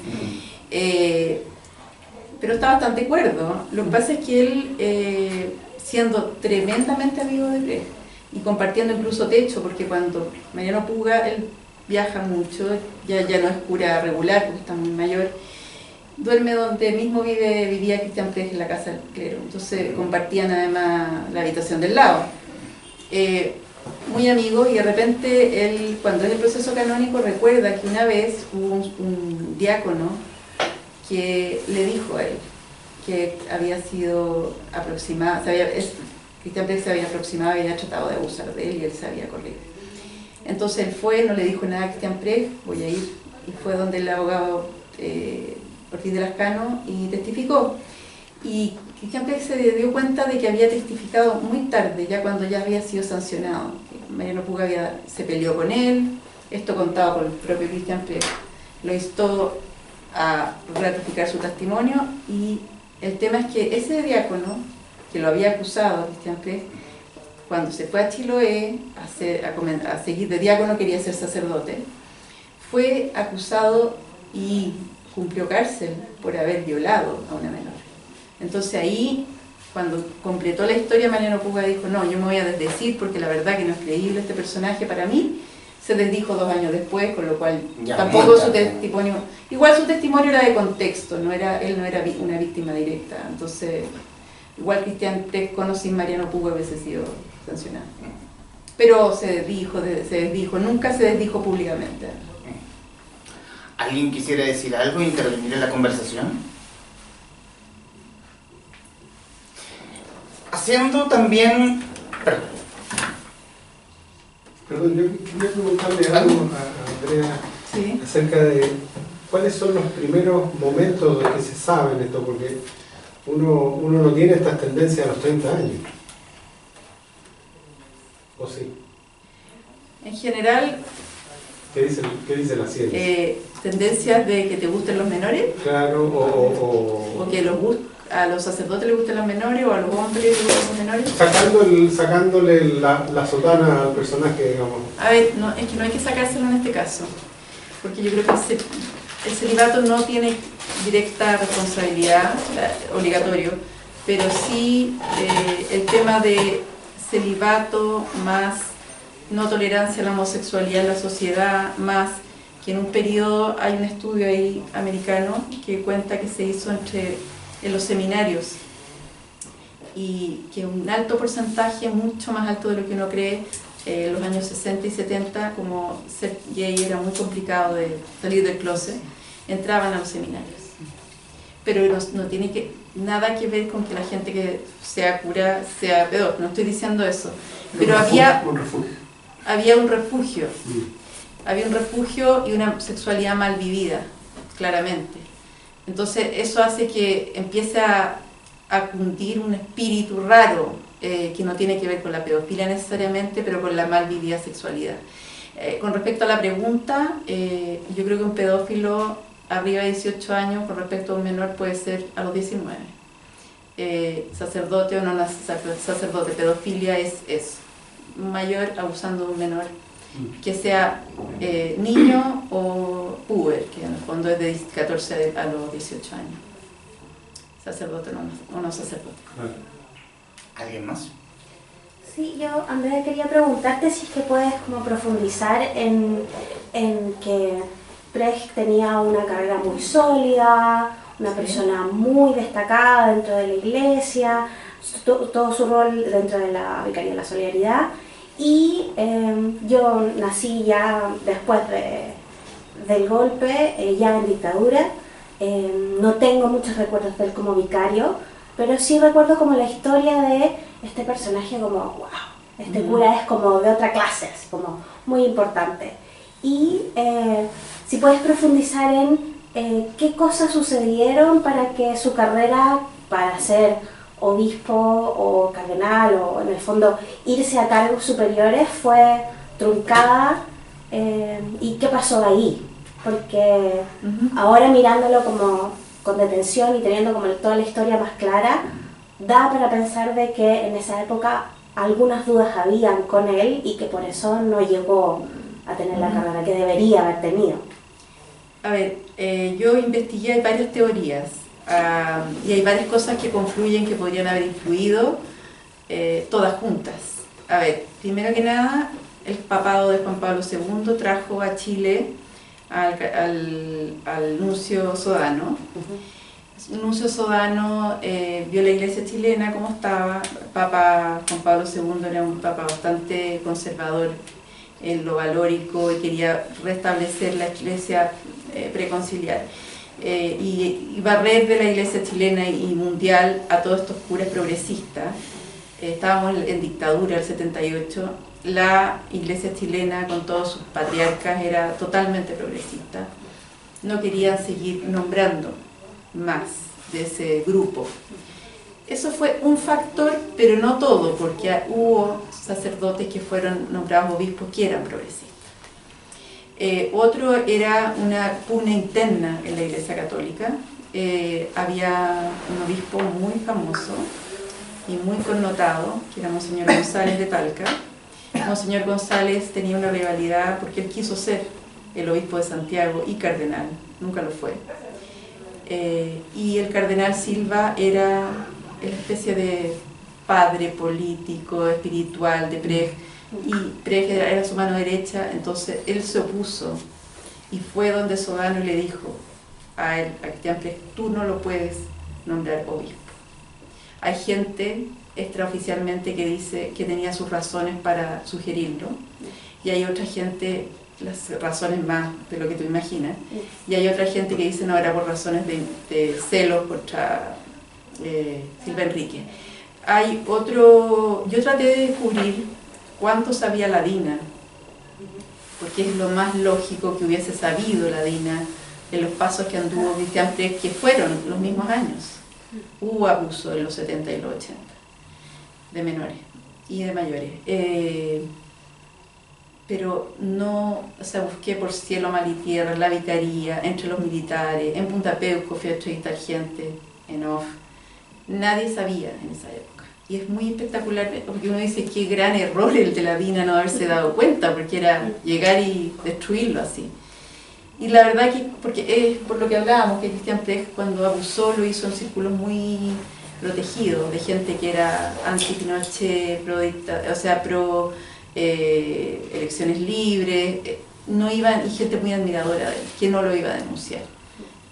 Pero está bastante cuerdo. Lo que pasa es que él, siendo tremendamente amigo de Brecht y compartiendo incluso techo, porque cuando Mariano Puga, él viaja mucho, ya no es cura regular porque está muy mayor, duerme donde mismo vivía Cristian Pérez, en la casa del clero. Entonces compartían además la habitación del lado. Muy amigos, y de repente él, cuando es el proceso canónico, recuerda que una vez hubo un diácono que le dijo a él que había sido aproximado, Cristian Pérez se había aproximado, había tratado de abusar de él y él se había corrido. Entonces él fue, no le dijo nada a Cristian Pérez, voy a ir, y fue donde el abogado Ortiz de Lascano y testificó. Y Cristian Pérez se dio cuenta de que había testificado muy tarde, ya cuando ya había sido sancionado. Mariano Puga se peleó con él, esto contado por el propio Cristian Pérez, lo instó a ratificar su testimonio, y el tema es que ese diácono que lo había acusado, Cristian Pérez, cuando se fue a Chiloé a seguir de diácono, quería ser sacerdote, fue acusado y cumplió cárcel por haber violado a una menor. Entonces ahí, cuando completó la historia, Mariano Puga dijo, no, yo me voy a desdecir porque la verdad que no es creíble este personaje para mí. Se desdijo 2 años después, con lo cual Ya, tampoco su testimonio... Igual su testimonio era de contexto, él no era una víctima directa. Entonces, igual Cristian Pérez sin Mariano Puga hubiese sido sancionado. Pero se desdijo, nunca se desdijo públicamente. ¿Alguien quisiera decir algo e intervenir en la conversación? Haciendo también... Perdón, yo quería preguntarle algo a Andrea Sí. acerca de cuáles son los primeros momentos de que se sabe en esto, porque uno no tiene estas tendencias a los 30 años. ¿O sí? En general, ¿Qué dice la ciencia? tendencias de que te gusten los menores, Claro, o que a los sacerdotes les gusten los menores, o a los hombres les gusten los menores. Sacándole la sotana al personaje, digamos. A ver, es que no hay que sacárselo en este caso, porque yo creo que el celibato no tiene directa responsabilidad, obligatorio, pero sí el tema de celibato más no tolerancia a la homosexualidad en la sociedad, más que en un periodo hay un estudio ahí americano que cuenta que se hizo en los seminarios, y que un alto porcentaje, mucho más alto de lo que uno cree, en los años 60 y 70, como ser gay era muy complicado de salir del closet, entraban a los seminarios. Pero no tiene nada que ver con que la gente que sea cura sea pedófilo, no estoy diciendo eso. Pero había un refugio. Había un refugio y una sexualidad mal vivida, claramente. Entonces eso hace que empiece a cundir un espíritu raro, que no tiene que ver con la pedofilia necesariamente, pero con la mal vivida sexualidad. Con respecto a la pregunta, yo creo que un pedófilo arriba de 18 años con respecto a un menor puede ser a los 19. Sacerdote o no sacerdote, pedofilia es mayor abusando de un menor, que sea niño o puber, que en el fondo es de 14 a los 18 años. Sacerdote o no sacerdote. ¿Alguien más? Sí, yo, Andrea, quería preguntarte si es que puedes como profundizar en que Brecht tenía una carrera muy sólida, una persona muy destacada dentro de la iglesia, todo su rol dentro de la Vicaría de la Solidaridad, y yo nací ya después del golpe, ya en dictadura. No tengo muchos recuerdos de él como vicario, pero sí recuerdo como la historia de este personaje como, wow, este cura es como de otra clase, así como muy importante. Y si puedes profundizar en qué cosas sucedieron para que su carrera para ser obispo o cardenal o en el fondo irse a cargos superiores fue truncada, y qué pasó ahí, porque ahora mirándolo como con detención y teniendo como toda la historia más clara, da para pensar de que en esa época algunas dudas habían con él y que por eso no llegó a tener la carrera que debería haber tenido. A ver, yo investigué, hay varias teorías y hay varias cosas que confluyen que podrían haber influido, todas juntas. A ver, primero que nada, el papado de Juan Pablo II trajo a Chile al nuncio Sodano. El nuncio Sodano vio la iglesia chilena como estaba. El Papa Juan Pablo II era un papa bastante conservador en lo valórico y quería restablecer la iglesia preconciliar y barrer de la iglesia chilena y mundial a todos estos curas progresistas. Estábamos en dictadura el 78, la iglesia chilena con todos sus patriarcas era totalmente progresista, no querían seguir nombrando más de ese grupo. Eso fue un factor, pero no todo, porque hubo sacerdotes que fueron nombrados obispos que eran progresistas. Otro era una pugna interna en la Iglesia Católica. Había un obispo muy famoso y muy connotado, que era Monseñor González de Talca. Monseñor González tenía una rivalidad porque él quiso ser el obispo de Santiago y cardenal, nunca lo fue. Y el cardenal Silva era una especie de padre político, espiritual de Brecht, y Brecht era su mano derecha, entonces él se opuso y fue donde Sodano le dijo a él, a Cristian Brecht, tú no lo puedes nombrar obispo. Hay gente extraoficialmente que dice que tenía sus razones para sugerirlo, y hay otra gente, las razones más de lo que tú imaginas, y hay otra gente que dice no, era por razones de celos contra Silva Enrique. Hay otro, yo traté de descubrir cuánto sabía la Dina, porque es lo más lógico que hubiese sabido la Dina en los pasos que anduvo Cristian Brecht, que fueron los mismos años. Hubo abuso en los 70 y los 80 de menores y de mayores, pero no, o sea, busqué por cielo, mar y tierra, en la vicaría, entre los militares, en Punta Peuco fui a entrevistar gente en off. Nadie sabía en esa época. Y es muy espectacular, porque uno dice qué gran error el de la Dina no haberse dado cuenta, porque era llegar y destruirlo así. Y la verdad que, porque es por lo que hablábamos, que Cristian Brecht cuando abusó lo hizo en círculos muy protegidos, de gente que era anti-Pinochet, o sea, pro elecciones libres, no iban, y gente muy admiradora de él, que no lo iba a denunciar.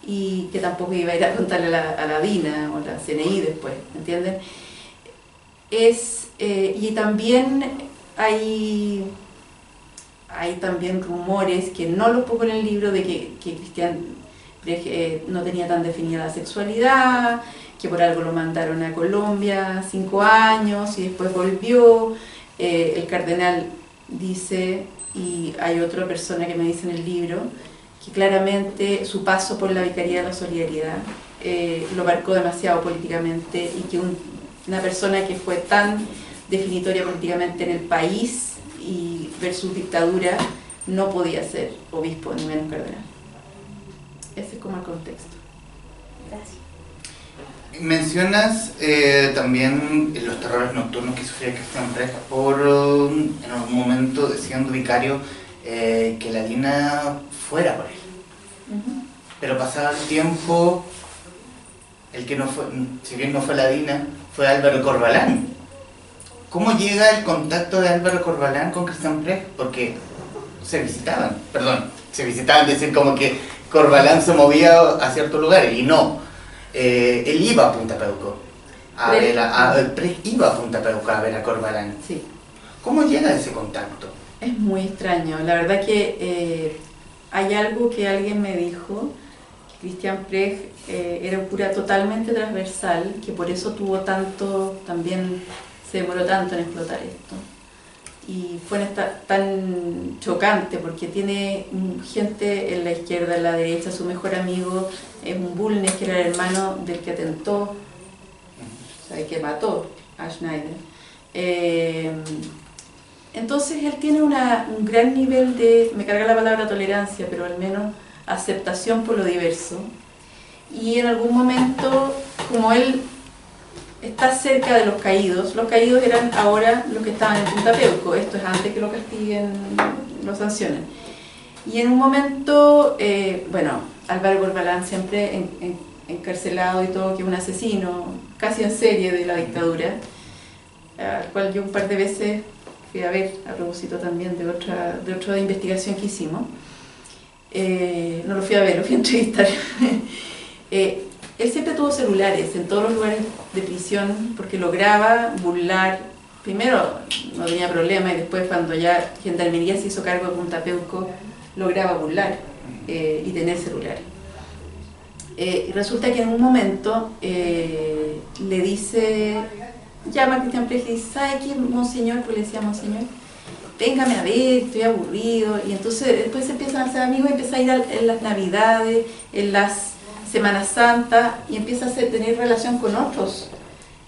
Y que tampoco iba a ir a contarle a la DINA o la CNI después, ¿entienden? Y también hay también rumores, que no los pongo en el libro, de que Cristian Brecht no tenía tan definida la sexualidad, que por algo lo mandaron a Colombia 5 años y después volvió. El cardenal dice, y hay otra persona que me dice en el libro, que claramente su paso por la Vicaría de la Solidaridad lo marcó demasiado políticamente, y que una persona que fue tan definitoria políticamente en el país y versus dictadura no podía ser obispo ni menos cardenal. Ese es como el contexto. Gracias. Mencionas también los terrores nocturnos que sufría Christian Precht por, en algún momento, siendo vicario, que la Dina fuera por él. Pero pasado el tiempo, el que no fue, si bien no fue la Dina, fue Álvaro Corbalán. ¿Cómo llega el contacto de Álvaro Corbalán con Christian Precht? Porque se visitaban, decir como que Corbalán se movía a ciertos lugares, y no. Él iba a Punta Peuco, Precht iba a Punta Peuco a ver a Corbalán. Sí. ¿Cómo llega ese contacto? Es muy extraño. La verdad que hay algo que alguien me dijo, que Christian Precht era un cura totalmente transversal, que por eso también se demoró tanto en explotar esto. Y fue tan chocante porque tiene gente en la izquierda, en la derecha. Su mejor amigo es un Bulnes, que era el hermano del que atentó, o sea, el que mató a Schneider. Entonces él tiene un gran nivel de, me carga la palabra tolerancia, pero al menos aceptación por lo diverso. Y en algún momento, como él está cerca de los caídos eran ahora los que estaban en Punta Peuco, esto es antes que lo castiguen, lo sancionen. Y en un momento, Álvaro Corbalán siempre encarcelado y todo, que es un asesino casi en serie de la dictadura, al cual yo un par de veces fui a ver a propósito también de otra investigación que hicimos. No lo fui a ver, lo fui a entrevistar. Él siempre tuvo celulares en todos los lugares de prisión porque lograba burlar. Primero no tenía problema y después, cuando ya Gendarmería se hizo cargo de Punta Peuco, lograba burlar y tener celulares. Y resulta que en un momento le dice, llama a Christian Precht y le dice: ¿sabe qué, monseñor? Pues le decía: monseñor, véngame a ver, estoy aburrido. Y entonces después se empiezan a hacer amigos y empieza a ir en las Navidades, en las Semana Santa, y empieza a tener relación con otros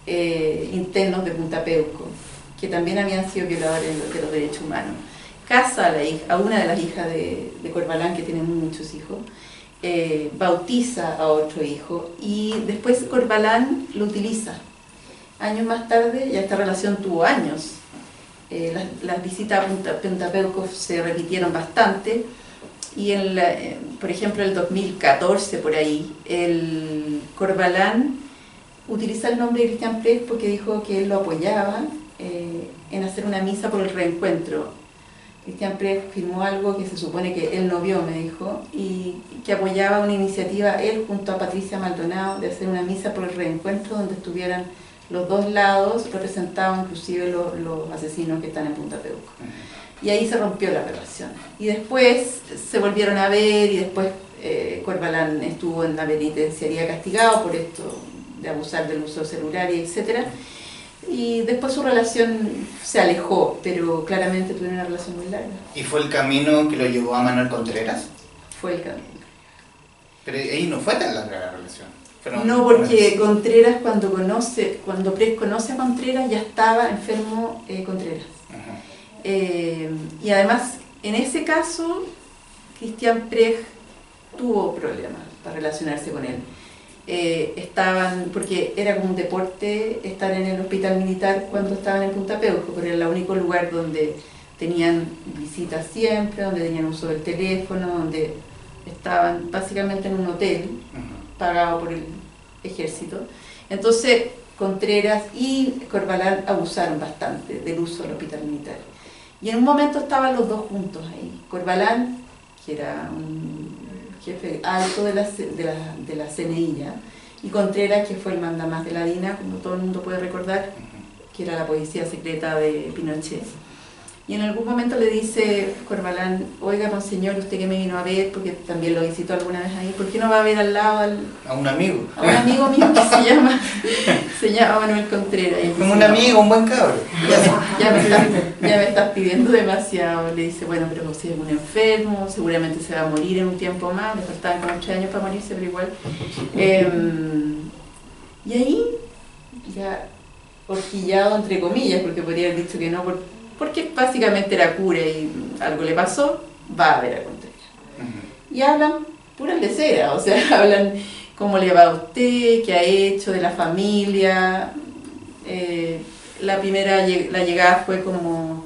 internos de Punta Peuco, que también habían sido violadores de los derechos humanos. Casa a una de las hijas de Corbalán, que tiene muchos hijos, bautiza a otro hijo, y después Corbalán lo utiliza. Años más tarde, ya esta relación tuvo años. Las visitas a Punta Peuco se repitieron bastante. Y por ejemplo, en el 2014, por ahí, el Corbalán utiliza el nombre de Christian Precht porque dijo que él lo apoyaba en hacer una misa por el reencuentro. Christian Precht firmó algo que se supone que él no vio, me dijo, y que apoyaba una iniciativa, él junto a Patricia Maldonado, de hacer una misa por el reencuentro donde estuvieran los dos lados, representados inclusive los asesinos que están en Punta Peuco. Y ahí se rompió la relación. Y después se volvieron a ver, y después Corbalán estuvo en la penitenciaría castigado por esto de abusar del uso celular y etc. Y después su relación se alejó, pero claramente tuvieron una relación muy larga. ¿Y fue el camino que lo llevó a Manuel Contreras? Fue el camino. Pero ahí no fue tan larga la relación. No, porque Contreras, cuando Precht conoce a Contreras, ya estaba enfermo Contreras. Y además, en ese caso, Christian Precht tuvo problemas para relacionarse con él. Porque era como un deporte estar en el hospital militar cuando estaban en Punta Peuco, porque era el único lugar donde tenían visitas siempre, donde tenían uso del teléfono, donde estaban básicamente en un hotel pagado por el ejército. Entonces Contreras y Corbalán abusaron bastante del uso del hospital militar. Y en un momento estaban los dos juntos ahí. Corbalán, que era un jefe alto de la CNI, ¿ya? Y Contreras, que fue el mandamás de la DINA, como todo el mundo puede recordar, que era la policía secreta de Pinochet. Y en algún momento le dice Corbalán: oiga, monseñor, usted que me vino a ver, porque también lo visitó alguna vez ahí, ¿por qué no va a ver al lado a un amigo? A un amigo mío que se llama Manuel Contreras. Y como un amigo, un buen cabro. Ya me estás pidiendo demasiado. Le dice: bueno, pero si es un enfermo, seguramente se va a morir en un tiempo más, le faltaban como 8 años para morirse, pero igual. Y ahí, ya horquillado entre comillas, porque podría haber dicho que no, porque básicamente era cura y algo le pasó, va a ver a Contreras. Y hablan puras leceras, o sea, hablan cómo le va a usted, qué ha hecho, de la familia. La primera la llegada fue como,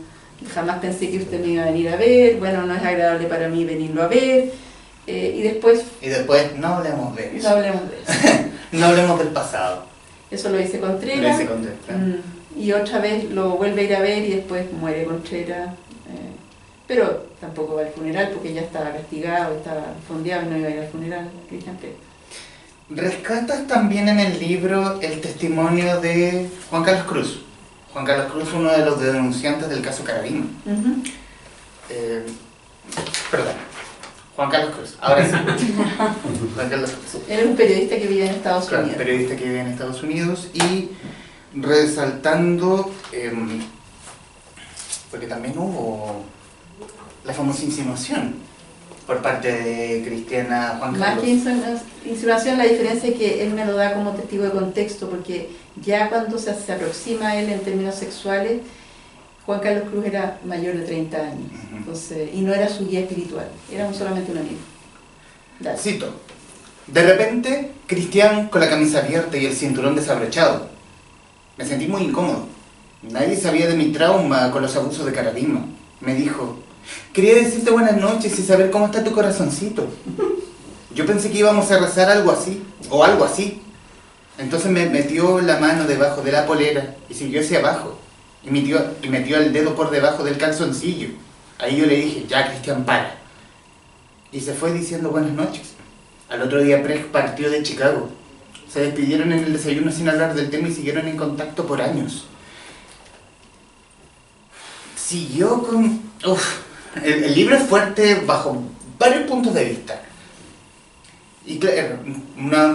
jamás pensé que usted me iba a venir a ver, bueno, no es agradable para mí venirlo a ver, y después no hablemos de no eso. hablemos de eso. No hablemos del pasado. Eso lo hice Contreras. Lo hice Contreras. Y otra vez lo vuelve a ir a ver y después muere Contreras. Pero tampoco va al funeral porque ya estaba castigado, estaba fondeado y no iba a ir al funeral, Cristian Prez. Rescatas también en el libro el testimonio de Juan Carlos Cruz. Juan Carlos Cruz, uno de los denunciantes del caso Carabino. Perdón, Juan Carlos Cruz, ahora sí. Juan Carlos Cruz. Él es un periodista que vive en Estados Claro, Unidos. periodista que vive en Estados Unidos y resaltando, porque también hubo la famosa insinuación por parte de Cristiana Juan Más Carlos. que insinuación, la diferencia es que él me lo da como testigo de contexto, porque ya cuando se aproxima a él en términos sexuales, Juan Carlos Cruz era mayor de 30 años, entonces, y no era su guía espiritual, era solamente un amigo. Dale. Cito: de repente, Cristian con la camisa abierta y el cinturón desabrochado. Me sentí muy incómodo. Nadie sabía de mi trauma con los abusos de Carabino. Me dijo: quería decirte buenas noches y saber cómo está tu corazoncito. Yo pensé que íbamos a rezar algo así, o algo así. Entonces me metió la mano debajo de la polera y siguió hacia abajo. Y metió el dedo por debajo del calzoncillo. Ahí yo le dije: ya, Cristian, para. Y se fue diciendo buenas noches. Al otro día Prez partió de Chicago. Se despidieron en el desayuno sin hablar del tema y siguieron en contacto por años. Siguió con... El libro es fuerte bajo varios puntos de vista. Y, claro,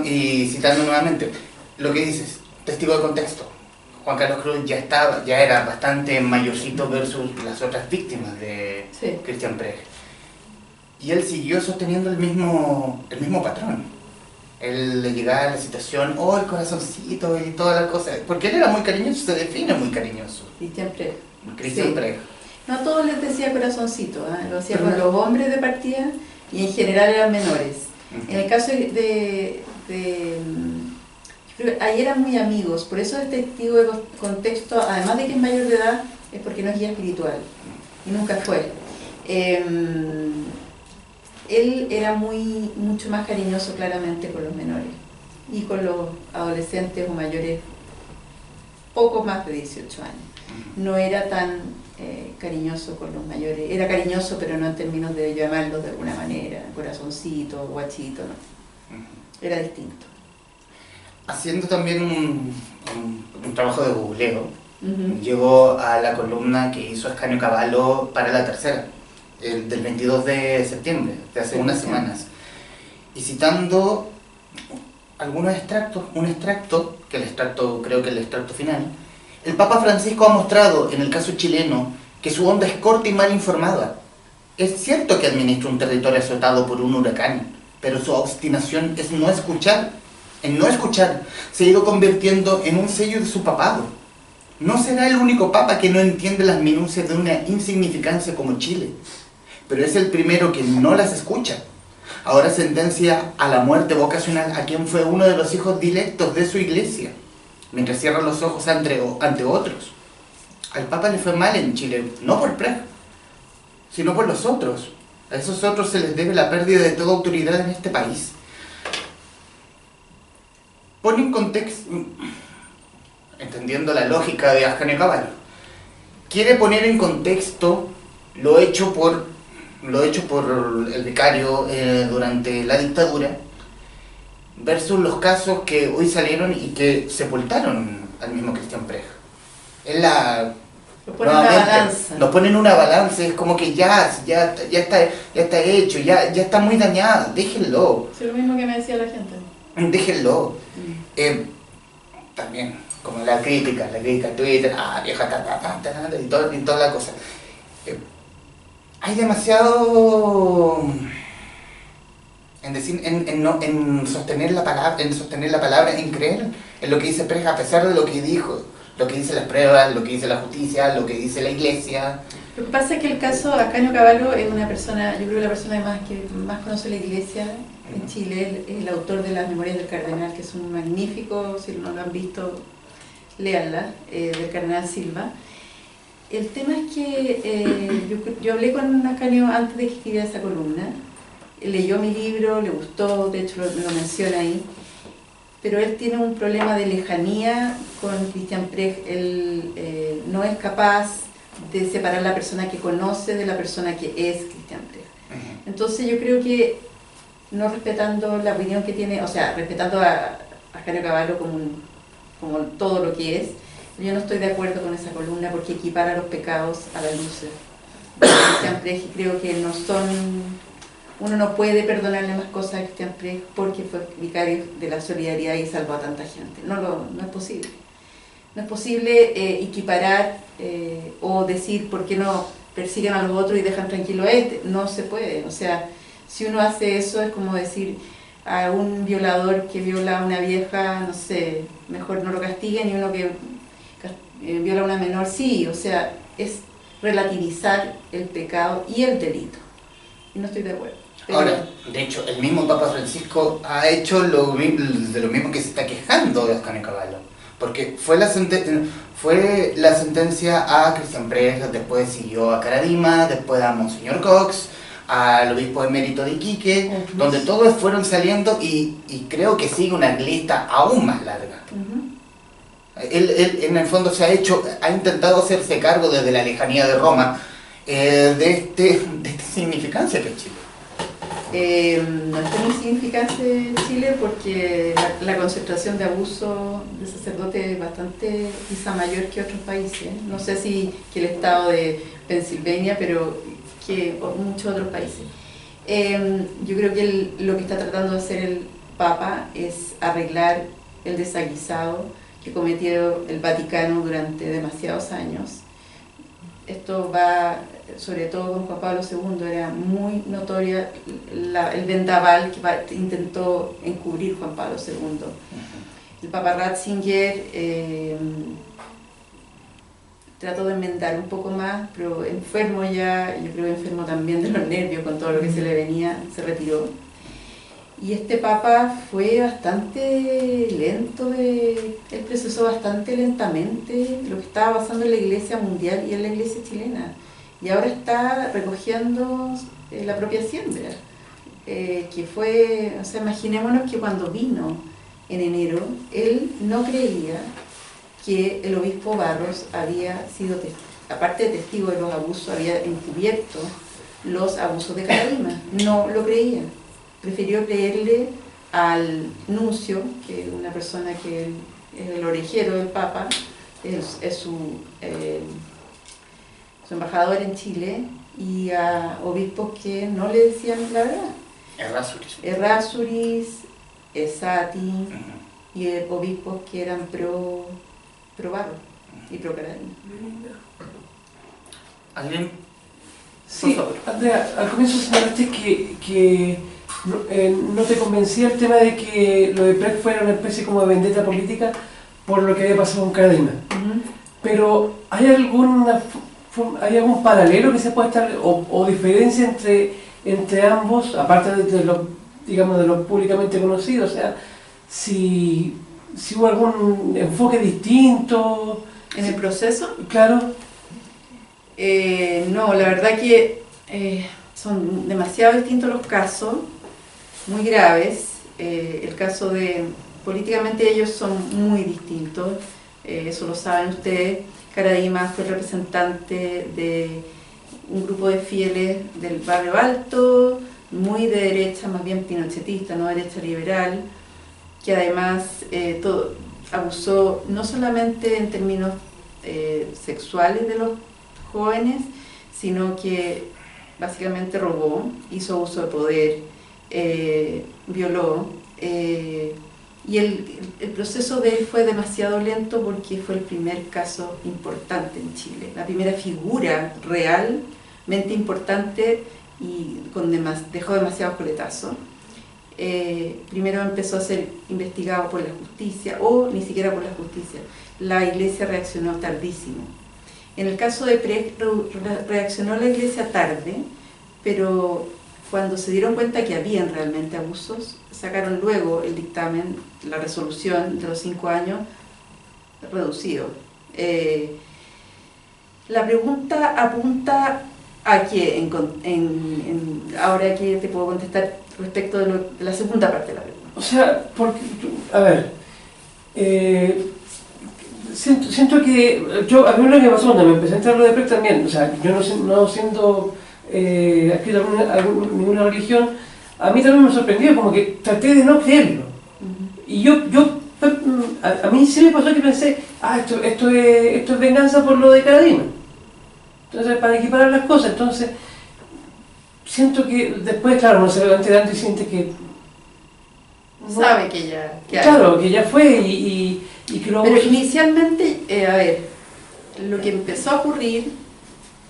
y citando nuevamente lo que dices, testigo de contexto. Juan Carlos Cruz ya era bastante mayorcito versus las otras víctimas de Cristian Prez. Y él siguió sosteniendo el mismo patrón. Él le llegaba a la situación, oh, el corazoncito y toda la cosa. Porque él era muy cariñoso, se define muy cariñoso. Cristian Prez. Cristian Prez. No a todos les decía corazoncito, lo hacía con los hombres de partida y en general eran menores. En el caso de ahí eran muy amigos, por eso el testigo de contexto, además de que es mayor de edad, es porque no es guía espiritual y nunca fue. Él era mucho más cariñoso claramente con los menores y con los adolescentes o mayores poco más de 18 años. No era tan cariñoso con los mayores, era cariñoso pero no en términos de llamarlos de alguna manera, corazoncito, guachito, no. Era distinto. Haciendo también un trabajo de googleo, llegó a la columna que hizo Ascanio Cavallo para La Tercera, del 22 de septiembre, de hace unas semanas, y citando algunos extractos, un extracto, creo que el extracto final: el Papa Francisco ha mostrado, en el caso chileno, que su onda es corta y mal informada. Es cierto que administra un territorio azotado por un huracán, pero su obstinación es no escuchar. En no escuchar, se ha ido convirtiendo en un sello de su papado. No será el único papa que no entiende las minucias de una insignificancia como Chile, pero es el primero que no las escucha. Ahora sentencia a la muerte vocacional a quien fue uno de los hijos directos de su iglesia, mientras cierra los ojos ante otros. Al Papa le fue mal en Chile, no por Prez, sino por los otros. A esos otros se les debe la pérdida de toda autoridad en este país. Pone en contexto, entendiendo la lógica de Ascanio Cavallo, quiere poner en contexto lo hecho por el vicario durante la dictadura versus los casos que hoy salieron y que sepultaron al mismo Cristian Prez. Nos ponen en una balanza, es como que ya está hecho, ya está muy dañado, déjenlo. Es lo mismo que me decía la gente. Déjenlo. También, como la crítica a Twitter, vieja, y toda la cosa. Hay demasiado en sostener la palabra, en creer en lo que dice Prez, a pesar de lo que dijo, lo que dice las pruebas, lo que dice la justicia, lo que dice la iglesia. Lo que pasa es que el caso Ascanio Cavallo es una persona, yo creo que la persona que más conoce la iglesia en Chile, es el autor de Las Memorias del Cardenal, que es un magnífico, si no lo han visto, léanla, del Cardenal Silva. El tema es que yo hablé con Ascanio antes de que escribiera esa columna, leyó mi libro, le gustó, de hecho lo menciona ahí, pero él tiene un problema de lejanía con Christian Precht. Él no es capaz de separar la persona que conoce de la persona que es Christian Precht. Entonces yo creo que, no respetando la opinión que tiene, o sea, respetando a Ascanio Cavallo como todo lo que es, yo no estoy de acuerdo con esa columna porque equipara los pecados a la luz de Christian Precht, y creo que no son... Uno no puede perdonarle más cosas a Christian Precht porque fue vicario de la solidaridad y salvó a tanta gente. No es posible. No es posible equiparar o decir por qué no persiguen a los otros y dejan tranquilo a este. No se puede. O sea, si uno hace eso es como decir a un violador que viola a una vieja, no sé, mejor no lo castiguen, y uno que viola a una menor, sí. O sea, es relativizar el pecado y el delito. Y no estoy de acuerdo. Ahora, de hecho, el mismo Papa Francisco ha hecho de lo mismo que se está quejando de Ascanio Cavallo, porque fue la sentencia a Christian Precht, después siguió a Caradima, después a Monseñor Cox, al obispo emérito de Iquique, donde todos fueron saliendo, y creo que sigue una lista aún más larga. Él en el fondo ha intentado hacerse cargo desde la lejanía de Roma de esta insignificancia que es Chile. No es tan insignificante Chile porque la concentración de abuso de sacerdotes es bastante quizá mayor que otros países. No sé si que el estado de Pensilvania, pero que muchos otros países. Yo creo que lo que está tratando de hacer el Papa es arreglar el desaguisado que cometió el Vaticano durante demasiados años. Esto va, sobre todo con Juan Pablo II, era muy notoria el vendaval que intentó encubrir Juan Pablo II. El Papa Ratzinger trató de enmendar un poco más, pero enfermo ya, yo creo enfermo también de los nervios con todo lo que se le venía, se retiró. Y este Papa fue bastante lento, él procesó bastante lentamente lo que estaba pasando en la Iglesia mundial y en la Iglesia chilena. Y ahora está recogiendo la propia siembra, que fue, o sea, imaginémonos que cuando vino en enero, él no creía que el obispo Barros había sido, aparte de testigo de los abusos, había encubierto los abusos de Caradima. No lo creía. Prefirió creerle al nuncio, que es una persona que es el orejero del Papa, es su embajador en Chile, y a obispos que no le decían la verdad. Errázuriz, Esati, y obispos que eran pro Barros y pro Caradima. ¿Alguien? Sí, Andrea, al comienzo señalaste que no te convencía el tema de que lo de Precht fuera una especie como de vendetta política por lo que había pasado con Caradima. Pero ¿hay algún paralelo que se pueda estar, o diferencia entre ambos, aparte de lo públicamente conocido? O sea, si hubo algún enfoque distinto ¿En el proceso? Claro. No, la verdad que son demasiado distintos los casos, muy graves. El caso de, políticamente ellos son muy distintos, eso lo saben ustedes. Caradima fue representante de un grupo de fieles del Barrio Alto, muy de derecha, más bien pinochetista, no derecha liberal, que además abusó no solamente en términos sexuales de los jóvenes, sino que básicamente robó, hizo uso de poder, violó, y el proceso de él fue demasiado lento porque fue el primer caso importante en Chile, la primera figura realmente importante, y dejó demasiados coletazos. Primero empezó a ser investigado por la justicia, o ni siquiera por la justicia, la Iglesia reaccionó tardísimo. En el caso de Precht reaccionó la Iglesia tarde, pero cuando se dieron cuenta que habían realmente abusos, sacaron luego el dictamen, la resolución de los 5 años reducido. La pregunta apunta a que, ahora que te puedo contestar respecto de la segunda parte de la pregunta. O sea, porque, a ver, siento que a mí lo que me pasó cuando me empecé a entrar a lo de PREC también, o sea, yo no siendo adscrito a ninguna religión, a mí también me sorprendió, como que traté de no creerlo. Y a mí sí me pasó que pensé, esto es venganza por lo de Caradima. Entonces, para equiparar las cosas, entonces, siento que después, claro, no se levanta tanto y siente que... Sabe que ya... Claro, que ya fue y que lo... Pero inicialmente, a ver, lo que empezó a ocurrir,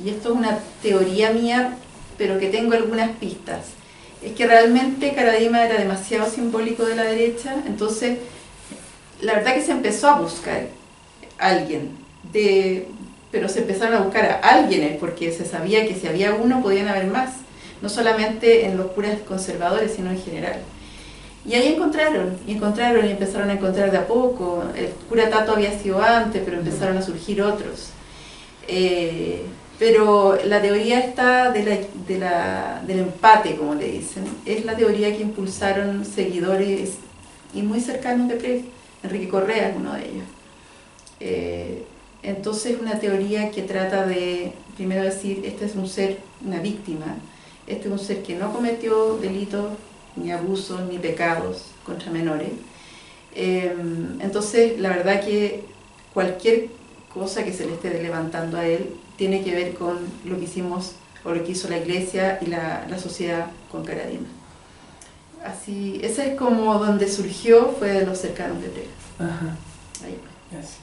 y esto es una teoría mía, pero que tengo algunas pistas, es que realmente Caradima era demasiado simbólico de la derecha, entonces la verdad que se empezó a buscar a alguien, pero se empezaron a buscar a alguienes porque se sabía que si había uno podían haber más, no solamente en los curas conservadores, sino en general. Y ahí encontraron y empezaron a encontrar de a poco. El cura Tato había sido antes, pero empezaron a surgir otros. Pero la teoría está del empate, como le dicen. Es la teoría que impulsaron seguidores y muy cercanos de PREC. Enrique Correa es uno de ellos. Entonces, una teoría que trata de, primero decir, este es un ser, una víctima, este es un ser que no cometió delitos, ni abusos, ni pecados contra menores. Entonces, la verdad que cualquier cosa que se le esté levantando a él tiene que ver con lo que hicimos o lo que hizo la Iglesia y la sociedad con Caradima. Así, ese es como donde surgió, fue de los cercanos de PREC. Ajá. Ahí. Yes.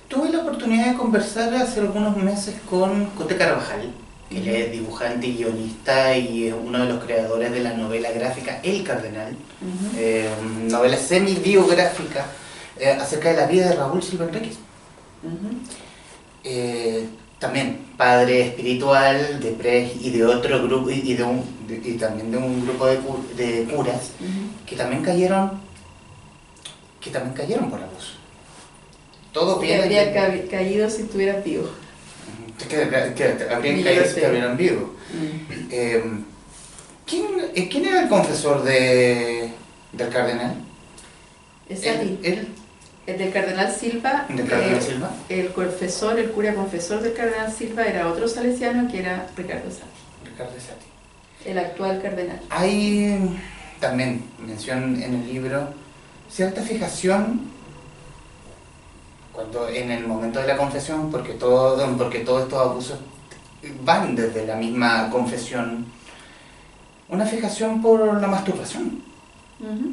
Tuve la oportunidad de conversar hace algunos meses con Cote Carvajal. Él es dibujante y guionista y es uno de los creadores de la novela gráfica El Cardenal, novela semi-biográfica acerca de la vida de Raúl Silva Enríquez. También padre espiritual de PREC y de otro grupo y también de un grupo de curas que también cayeron por abuso. Todo bien. Habría caído si estuvieran vivos. Que habrían caído si estuvieran vivos. ¿Quién era el confesor del cardenal? Exacto. El del cardenal Silva, Silva. El confesor, el cura confesor del cardenal Silva era otro salesiano que era Ricardo Sati. El actual cardenal. Hay también mención en el libro cierta fijación cuando en el momento de la confesión, porque todos estos abusos van desde la misma confesión, una fijación por la masturbación.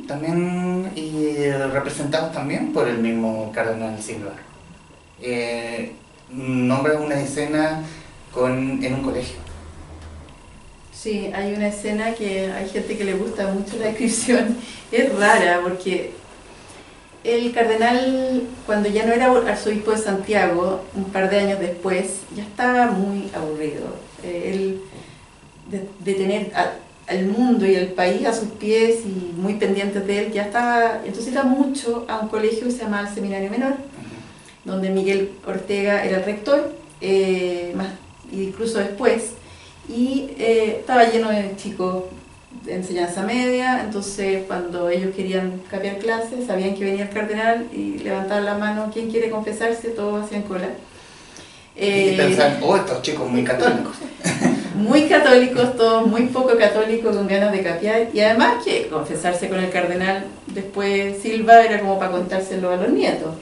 También, y representados también por el mismo cardenal Silva. Nombra una escena en un colegio. Sí, hay una escena que hay gente que le gusta mucho la descripción. Es rara porque el cardenal, cuando ya no era arzobispo de Santiago, un par de años después, ya estaba muy aburrido. Él de tener al mundo y al país a sus pies y muy pendientes de él, ya estaba, entonces iba mucho a un colegio que se llamaba el Seminario Menor, donde Miguel Ortega era el rector, incluso después, y estaba lleno de chicos de enseñanza media, entonces cuando ellos querían cambiar clases, sabían que venía el cardenal y levantaban la mano, ¿quién quiere confesarse? Todos hacían cola. Y pensaban, estos chicos muy católicos. Muy católicos, todos muy poco católicos, con ganas de capear, y además que confesarse con el cardenal después Silva era como para contárselo a los nietos.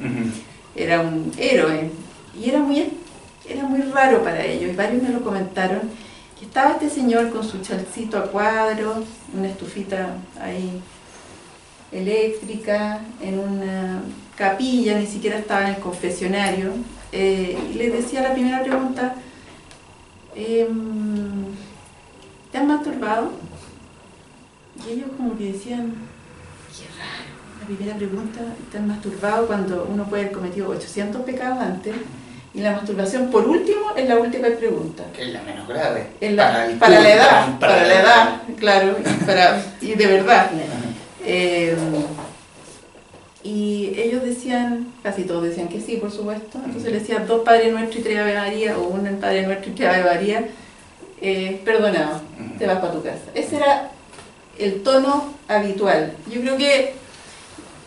Era un héroe, y era muy raro para ellos, y varios me lo comentaron, que estaba este señor con su chalcito a cuadros, una estufita ahí eléctrica, en una capilla, ni siquiera estaba en el confesionario, y le decía la primera pregunta, ¿te han masturbado? Y ellos como que decían, qué raro, la primera pregunta, ¿te han masturbado? Cuando uno puede haber cometido 800 pecados antes, Y la masturbación, por último, es la última pregunta. Que es la menos grave. Para la edad, claro, y de verdad. Y ellos decían, casi todos decían que sí, por supuesto. Entonces le decían 2 Padre Nuestro y 3 Ave María, o 1 Padre Nuestro y 3 Ave María, perdonado, te vas para tu casa. Ese era el tono habitual. Yo creo que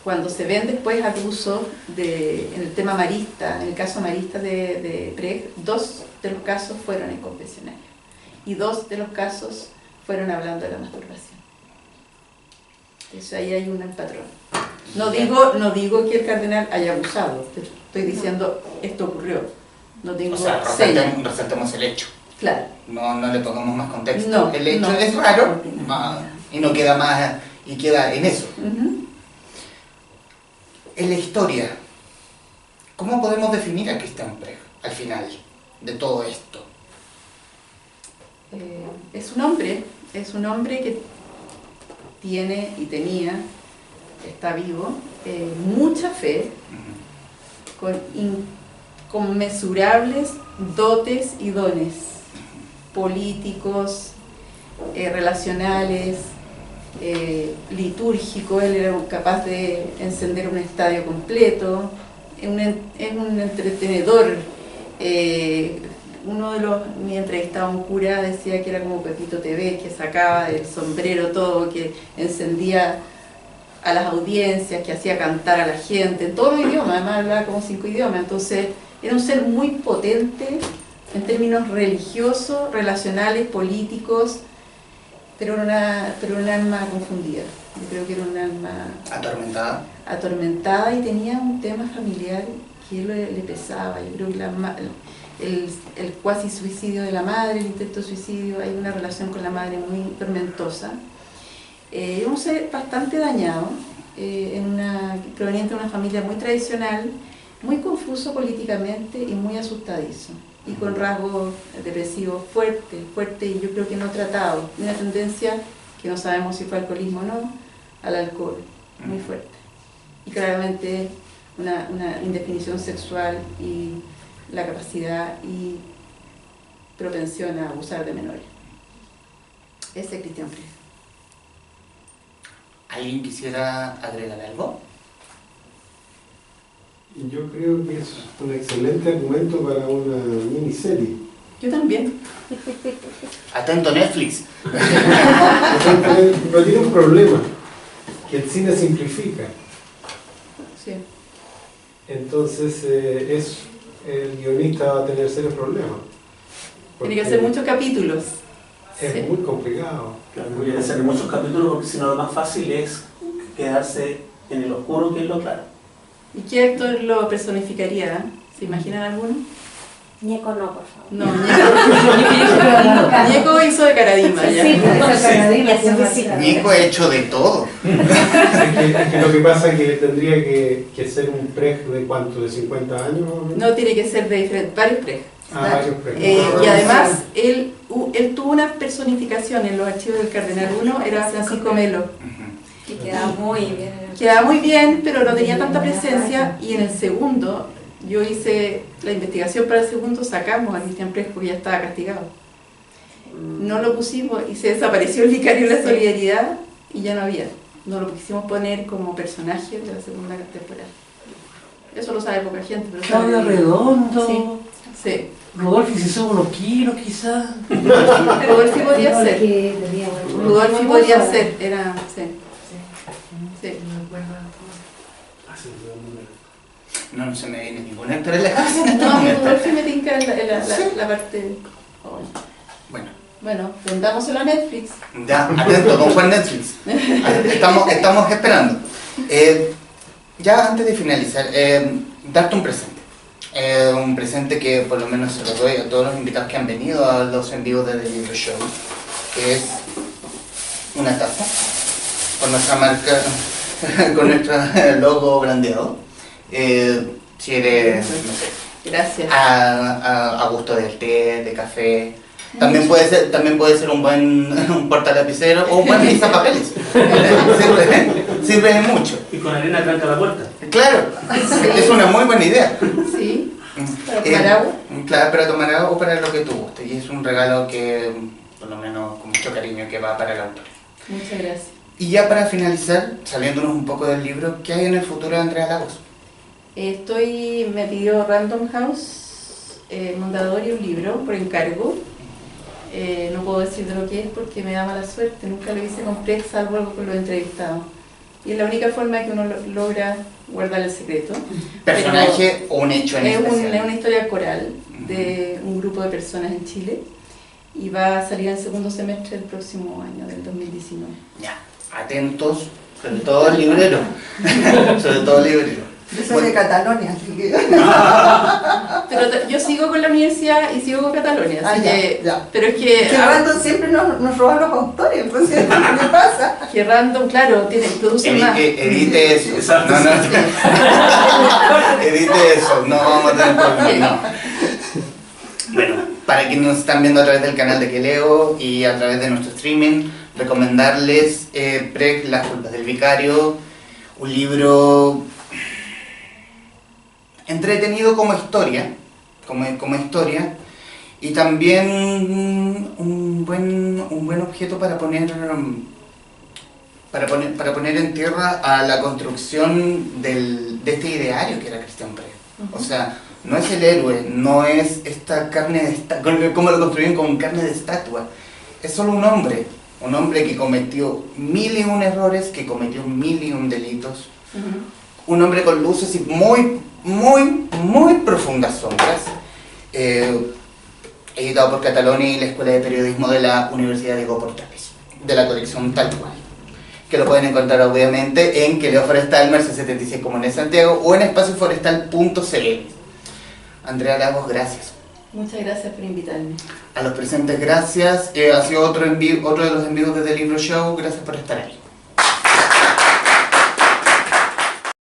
cuando se ven después abusos en el tema marista, en el caso marista de Brecht, 2 de los casos fueron en confesionario y 2 de los casos fueron hablando de la masturbación. Eso ahí hay un patrón. No digo que el cardenal haya abusado, estoy diciendo esto ocurrió. No tengo resaltemos el hecho. Claro. No le pongamos más contexto. No, el hecho no. es raro y no queda más, y queda en eso. En la historia, ¿cómo podemos definir a Christian Brecht al final de todo esto? Es un hombre que tiene y tenía, está vivo, mucha fe, con inconmensurables dotes y dones políticos, relacionales, litúrgico. Él era capaz de encender un estadio completo, es un entretenedor. Uno de mi entrevistado, un cura, decía que era como Pepito TV, que sacaba del sombrero todo, que encendía a las audiencias, que hacía cantar a la gente, en todos los idiomas, además hablaba como 5 idiomas. Entonces era un ser muy potente en términos religiosos, relacionales, políticos, pero un alma confundida. Yo creo que era un alma atormentada y tenía un tema familiar que le pesaba. Yo creo que el cuasi suicidio de la madre, el intento de suicidio, hay una relación con la madre muy tormentosa. Era un ser bastante dañado, proveniente de una familia muy tradicional, muy confuso políticamente y muy asustadizo, y con rasgos depresivos fuertes y yo creo que no tratados, una tendencia que no sabemos si fue alcoholismo o no, al alcohol, muy fuerte, y claramente una indefinición sexual y la capacidad y propensión a abusar de menores. Ese es Christian Brecht. ¿Alguien quisiera agregar algo? Yo creo que es un excelente argumento para una miniserie. Yo también. Atento Netflix. Pero tiene un problema, que el cine simplifica. Sí. Entonces el guionista va a tener serios problemas. Tiene que hacer muchos capítulos. Es Sí. muy complicado. Claro, voy a hacer muchos capítulos porque si no lo más fácil es quedarse en el oscuro que es lo claro. ¿Y qué actor lo personificaría? ¿Se imaginan alguno? Ñeco no, por favor. No, Ñeco hizo de Caradima ya. Sí, Caradima. Nico ha hecho de todo. Es que lo que pasa es que tendría que ser un Brecht de ¿cuánto? ¿De 50 años? No, tiene que ser de diferentes, varios Brecht. Varios Brecht. Y además, él tuvo una personificación en los archivos del Cardenal 1, era Francisco Melo. Que quedaba muy bien. Quedaba muy bien, pero no tenía tanta presencia, y en el segundo, yo hice la investigación para el segundo, sacamos a Christian Brecht porque ya estaba castigado. No lo pusimos y se desapareció el vicario de la solidaridad y ya no había. No lo quisimos poner como personaje de la segunda temporada. Eso lo sabe poca gente, pero Claudio sabe. Redondo. Sí, sí. Rodolfo si sube unos kilos quizás. Rodolfo podría ser. Rodolfo podría ser, era, sí. Sí. No se me viene ningún actor en la cabeza en este No, momento. Rodolfo me tinca la parte. Bueno, vendámoselo a Netflix. Ya, atento, con Juan Netflix. Estamos esperando. Ya antes de finalizar, darte un presente. Un presente que por lo menos se lo doy a todos los invitados que han venido a los en vivos de The Libro Show, que es una taza con nuestra marca, con nuestro logo brandeado. Si eres, no sé, Gracias. a gusto del té, de café. También puede ser un buen portalapicero o un buen papeles. Sirve mucho. Y con arena tranca la puerta. Claro, es una muy buena idea. Sí. ¿Para tomar agua? Claro, para tomar agua o para lo que tú gustes. Y es un regalo que, por lo menos con mucho cariño, que va para el autor. Muchas gracias. Y ya para finalizar, saliéndonos un poco del libro, ¿qué hay en el futuro de Andrea Lagos? Me pidió Random House, Mondadori, un libro por encargo. No puedo decir de lo que es porque me da mala suerte, nunca lo hice con Prex, salvo algo con los entrevistados. Y es la única forma que uno logra guardar el secreto. ¿Personaje o un hecho en especial? Es una historia coral de un grupo de personas en Chile y va a salir en el segundo semestre del próximo año, del 2019. Ya, atentos, sobre todo el librero. Sobre todo el librero. Yo soy de Catalonia, así que... Pero yo sigo con la universidad y sigo con Catalonia, así que... ya. Pero es que... Que Random siempre nos roba los autores, entonces, ¿qué me pasa? Que Random, claro, produce más. Edite eso. Exacto. No. Edite eso, no vamos a tener problemas. No. Bueno, para quienes nos están viendo a través del canal de Que Leo y a través de nuestro streaming, recomendarles Prex, Las culpas del vicario, un libro entretenido como historia, y también un buen objeto para poner en tierra a la construcción de este ideario que era Cristian Prex. O sea, no es el héroe, no es esta carne de estatua, como lo construyen con carne de estatua. Es solo un hombre que cometió 1001 errores, que cometió 1001 delitos. Un hombre con luces y muy profundas sombras. Editado por Catalonia y la Escuela de Periodismo de la Universidad de Portales, de la colección Tal Cual, que lo pueden encontrar obviamente en Que Leo Forestal, Merced 76 Comuna de Santiago, o en espacioforestal.cl. Andrea Lagos, gracias. Muchas gracias por invitarme. A los presentes, gracias. Ha sido otro de los envíos desde el Libro Show. Gracias por estar ahí.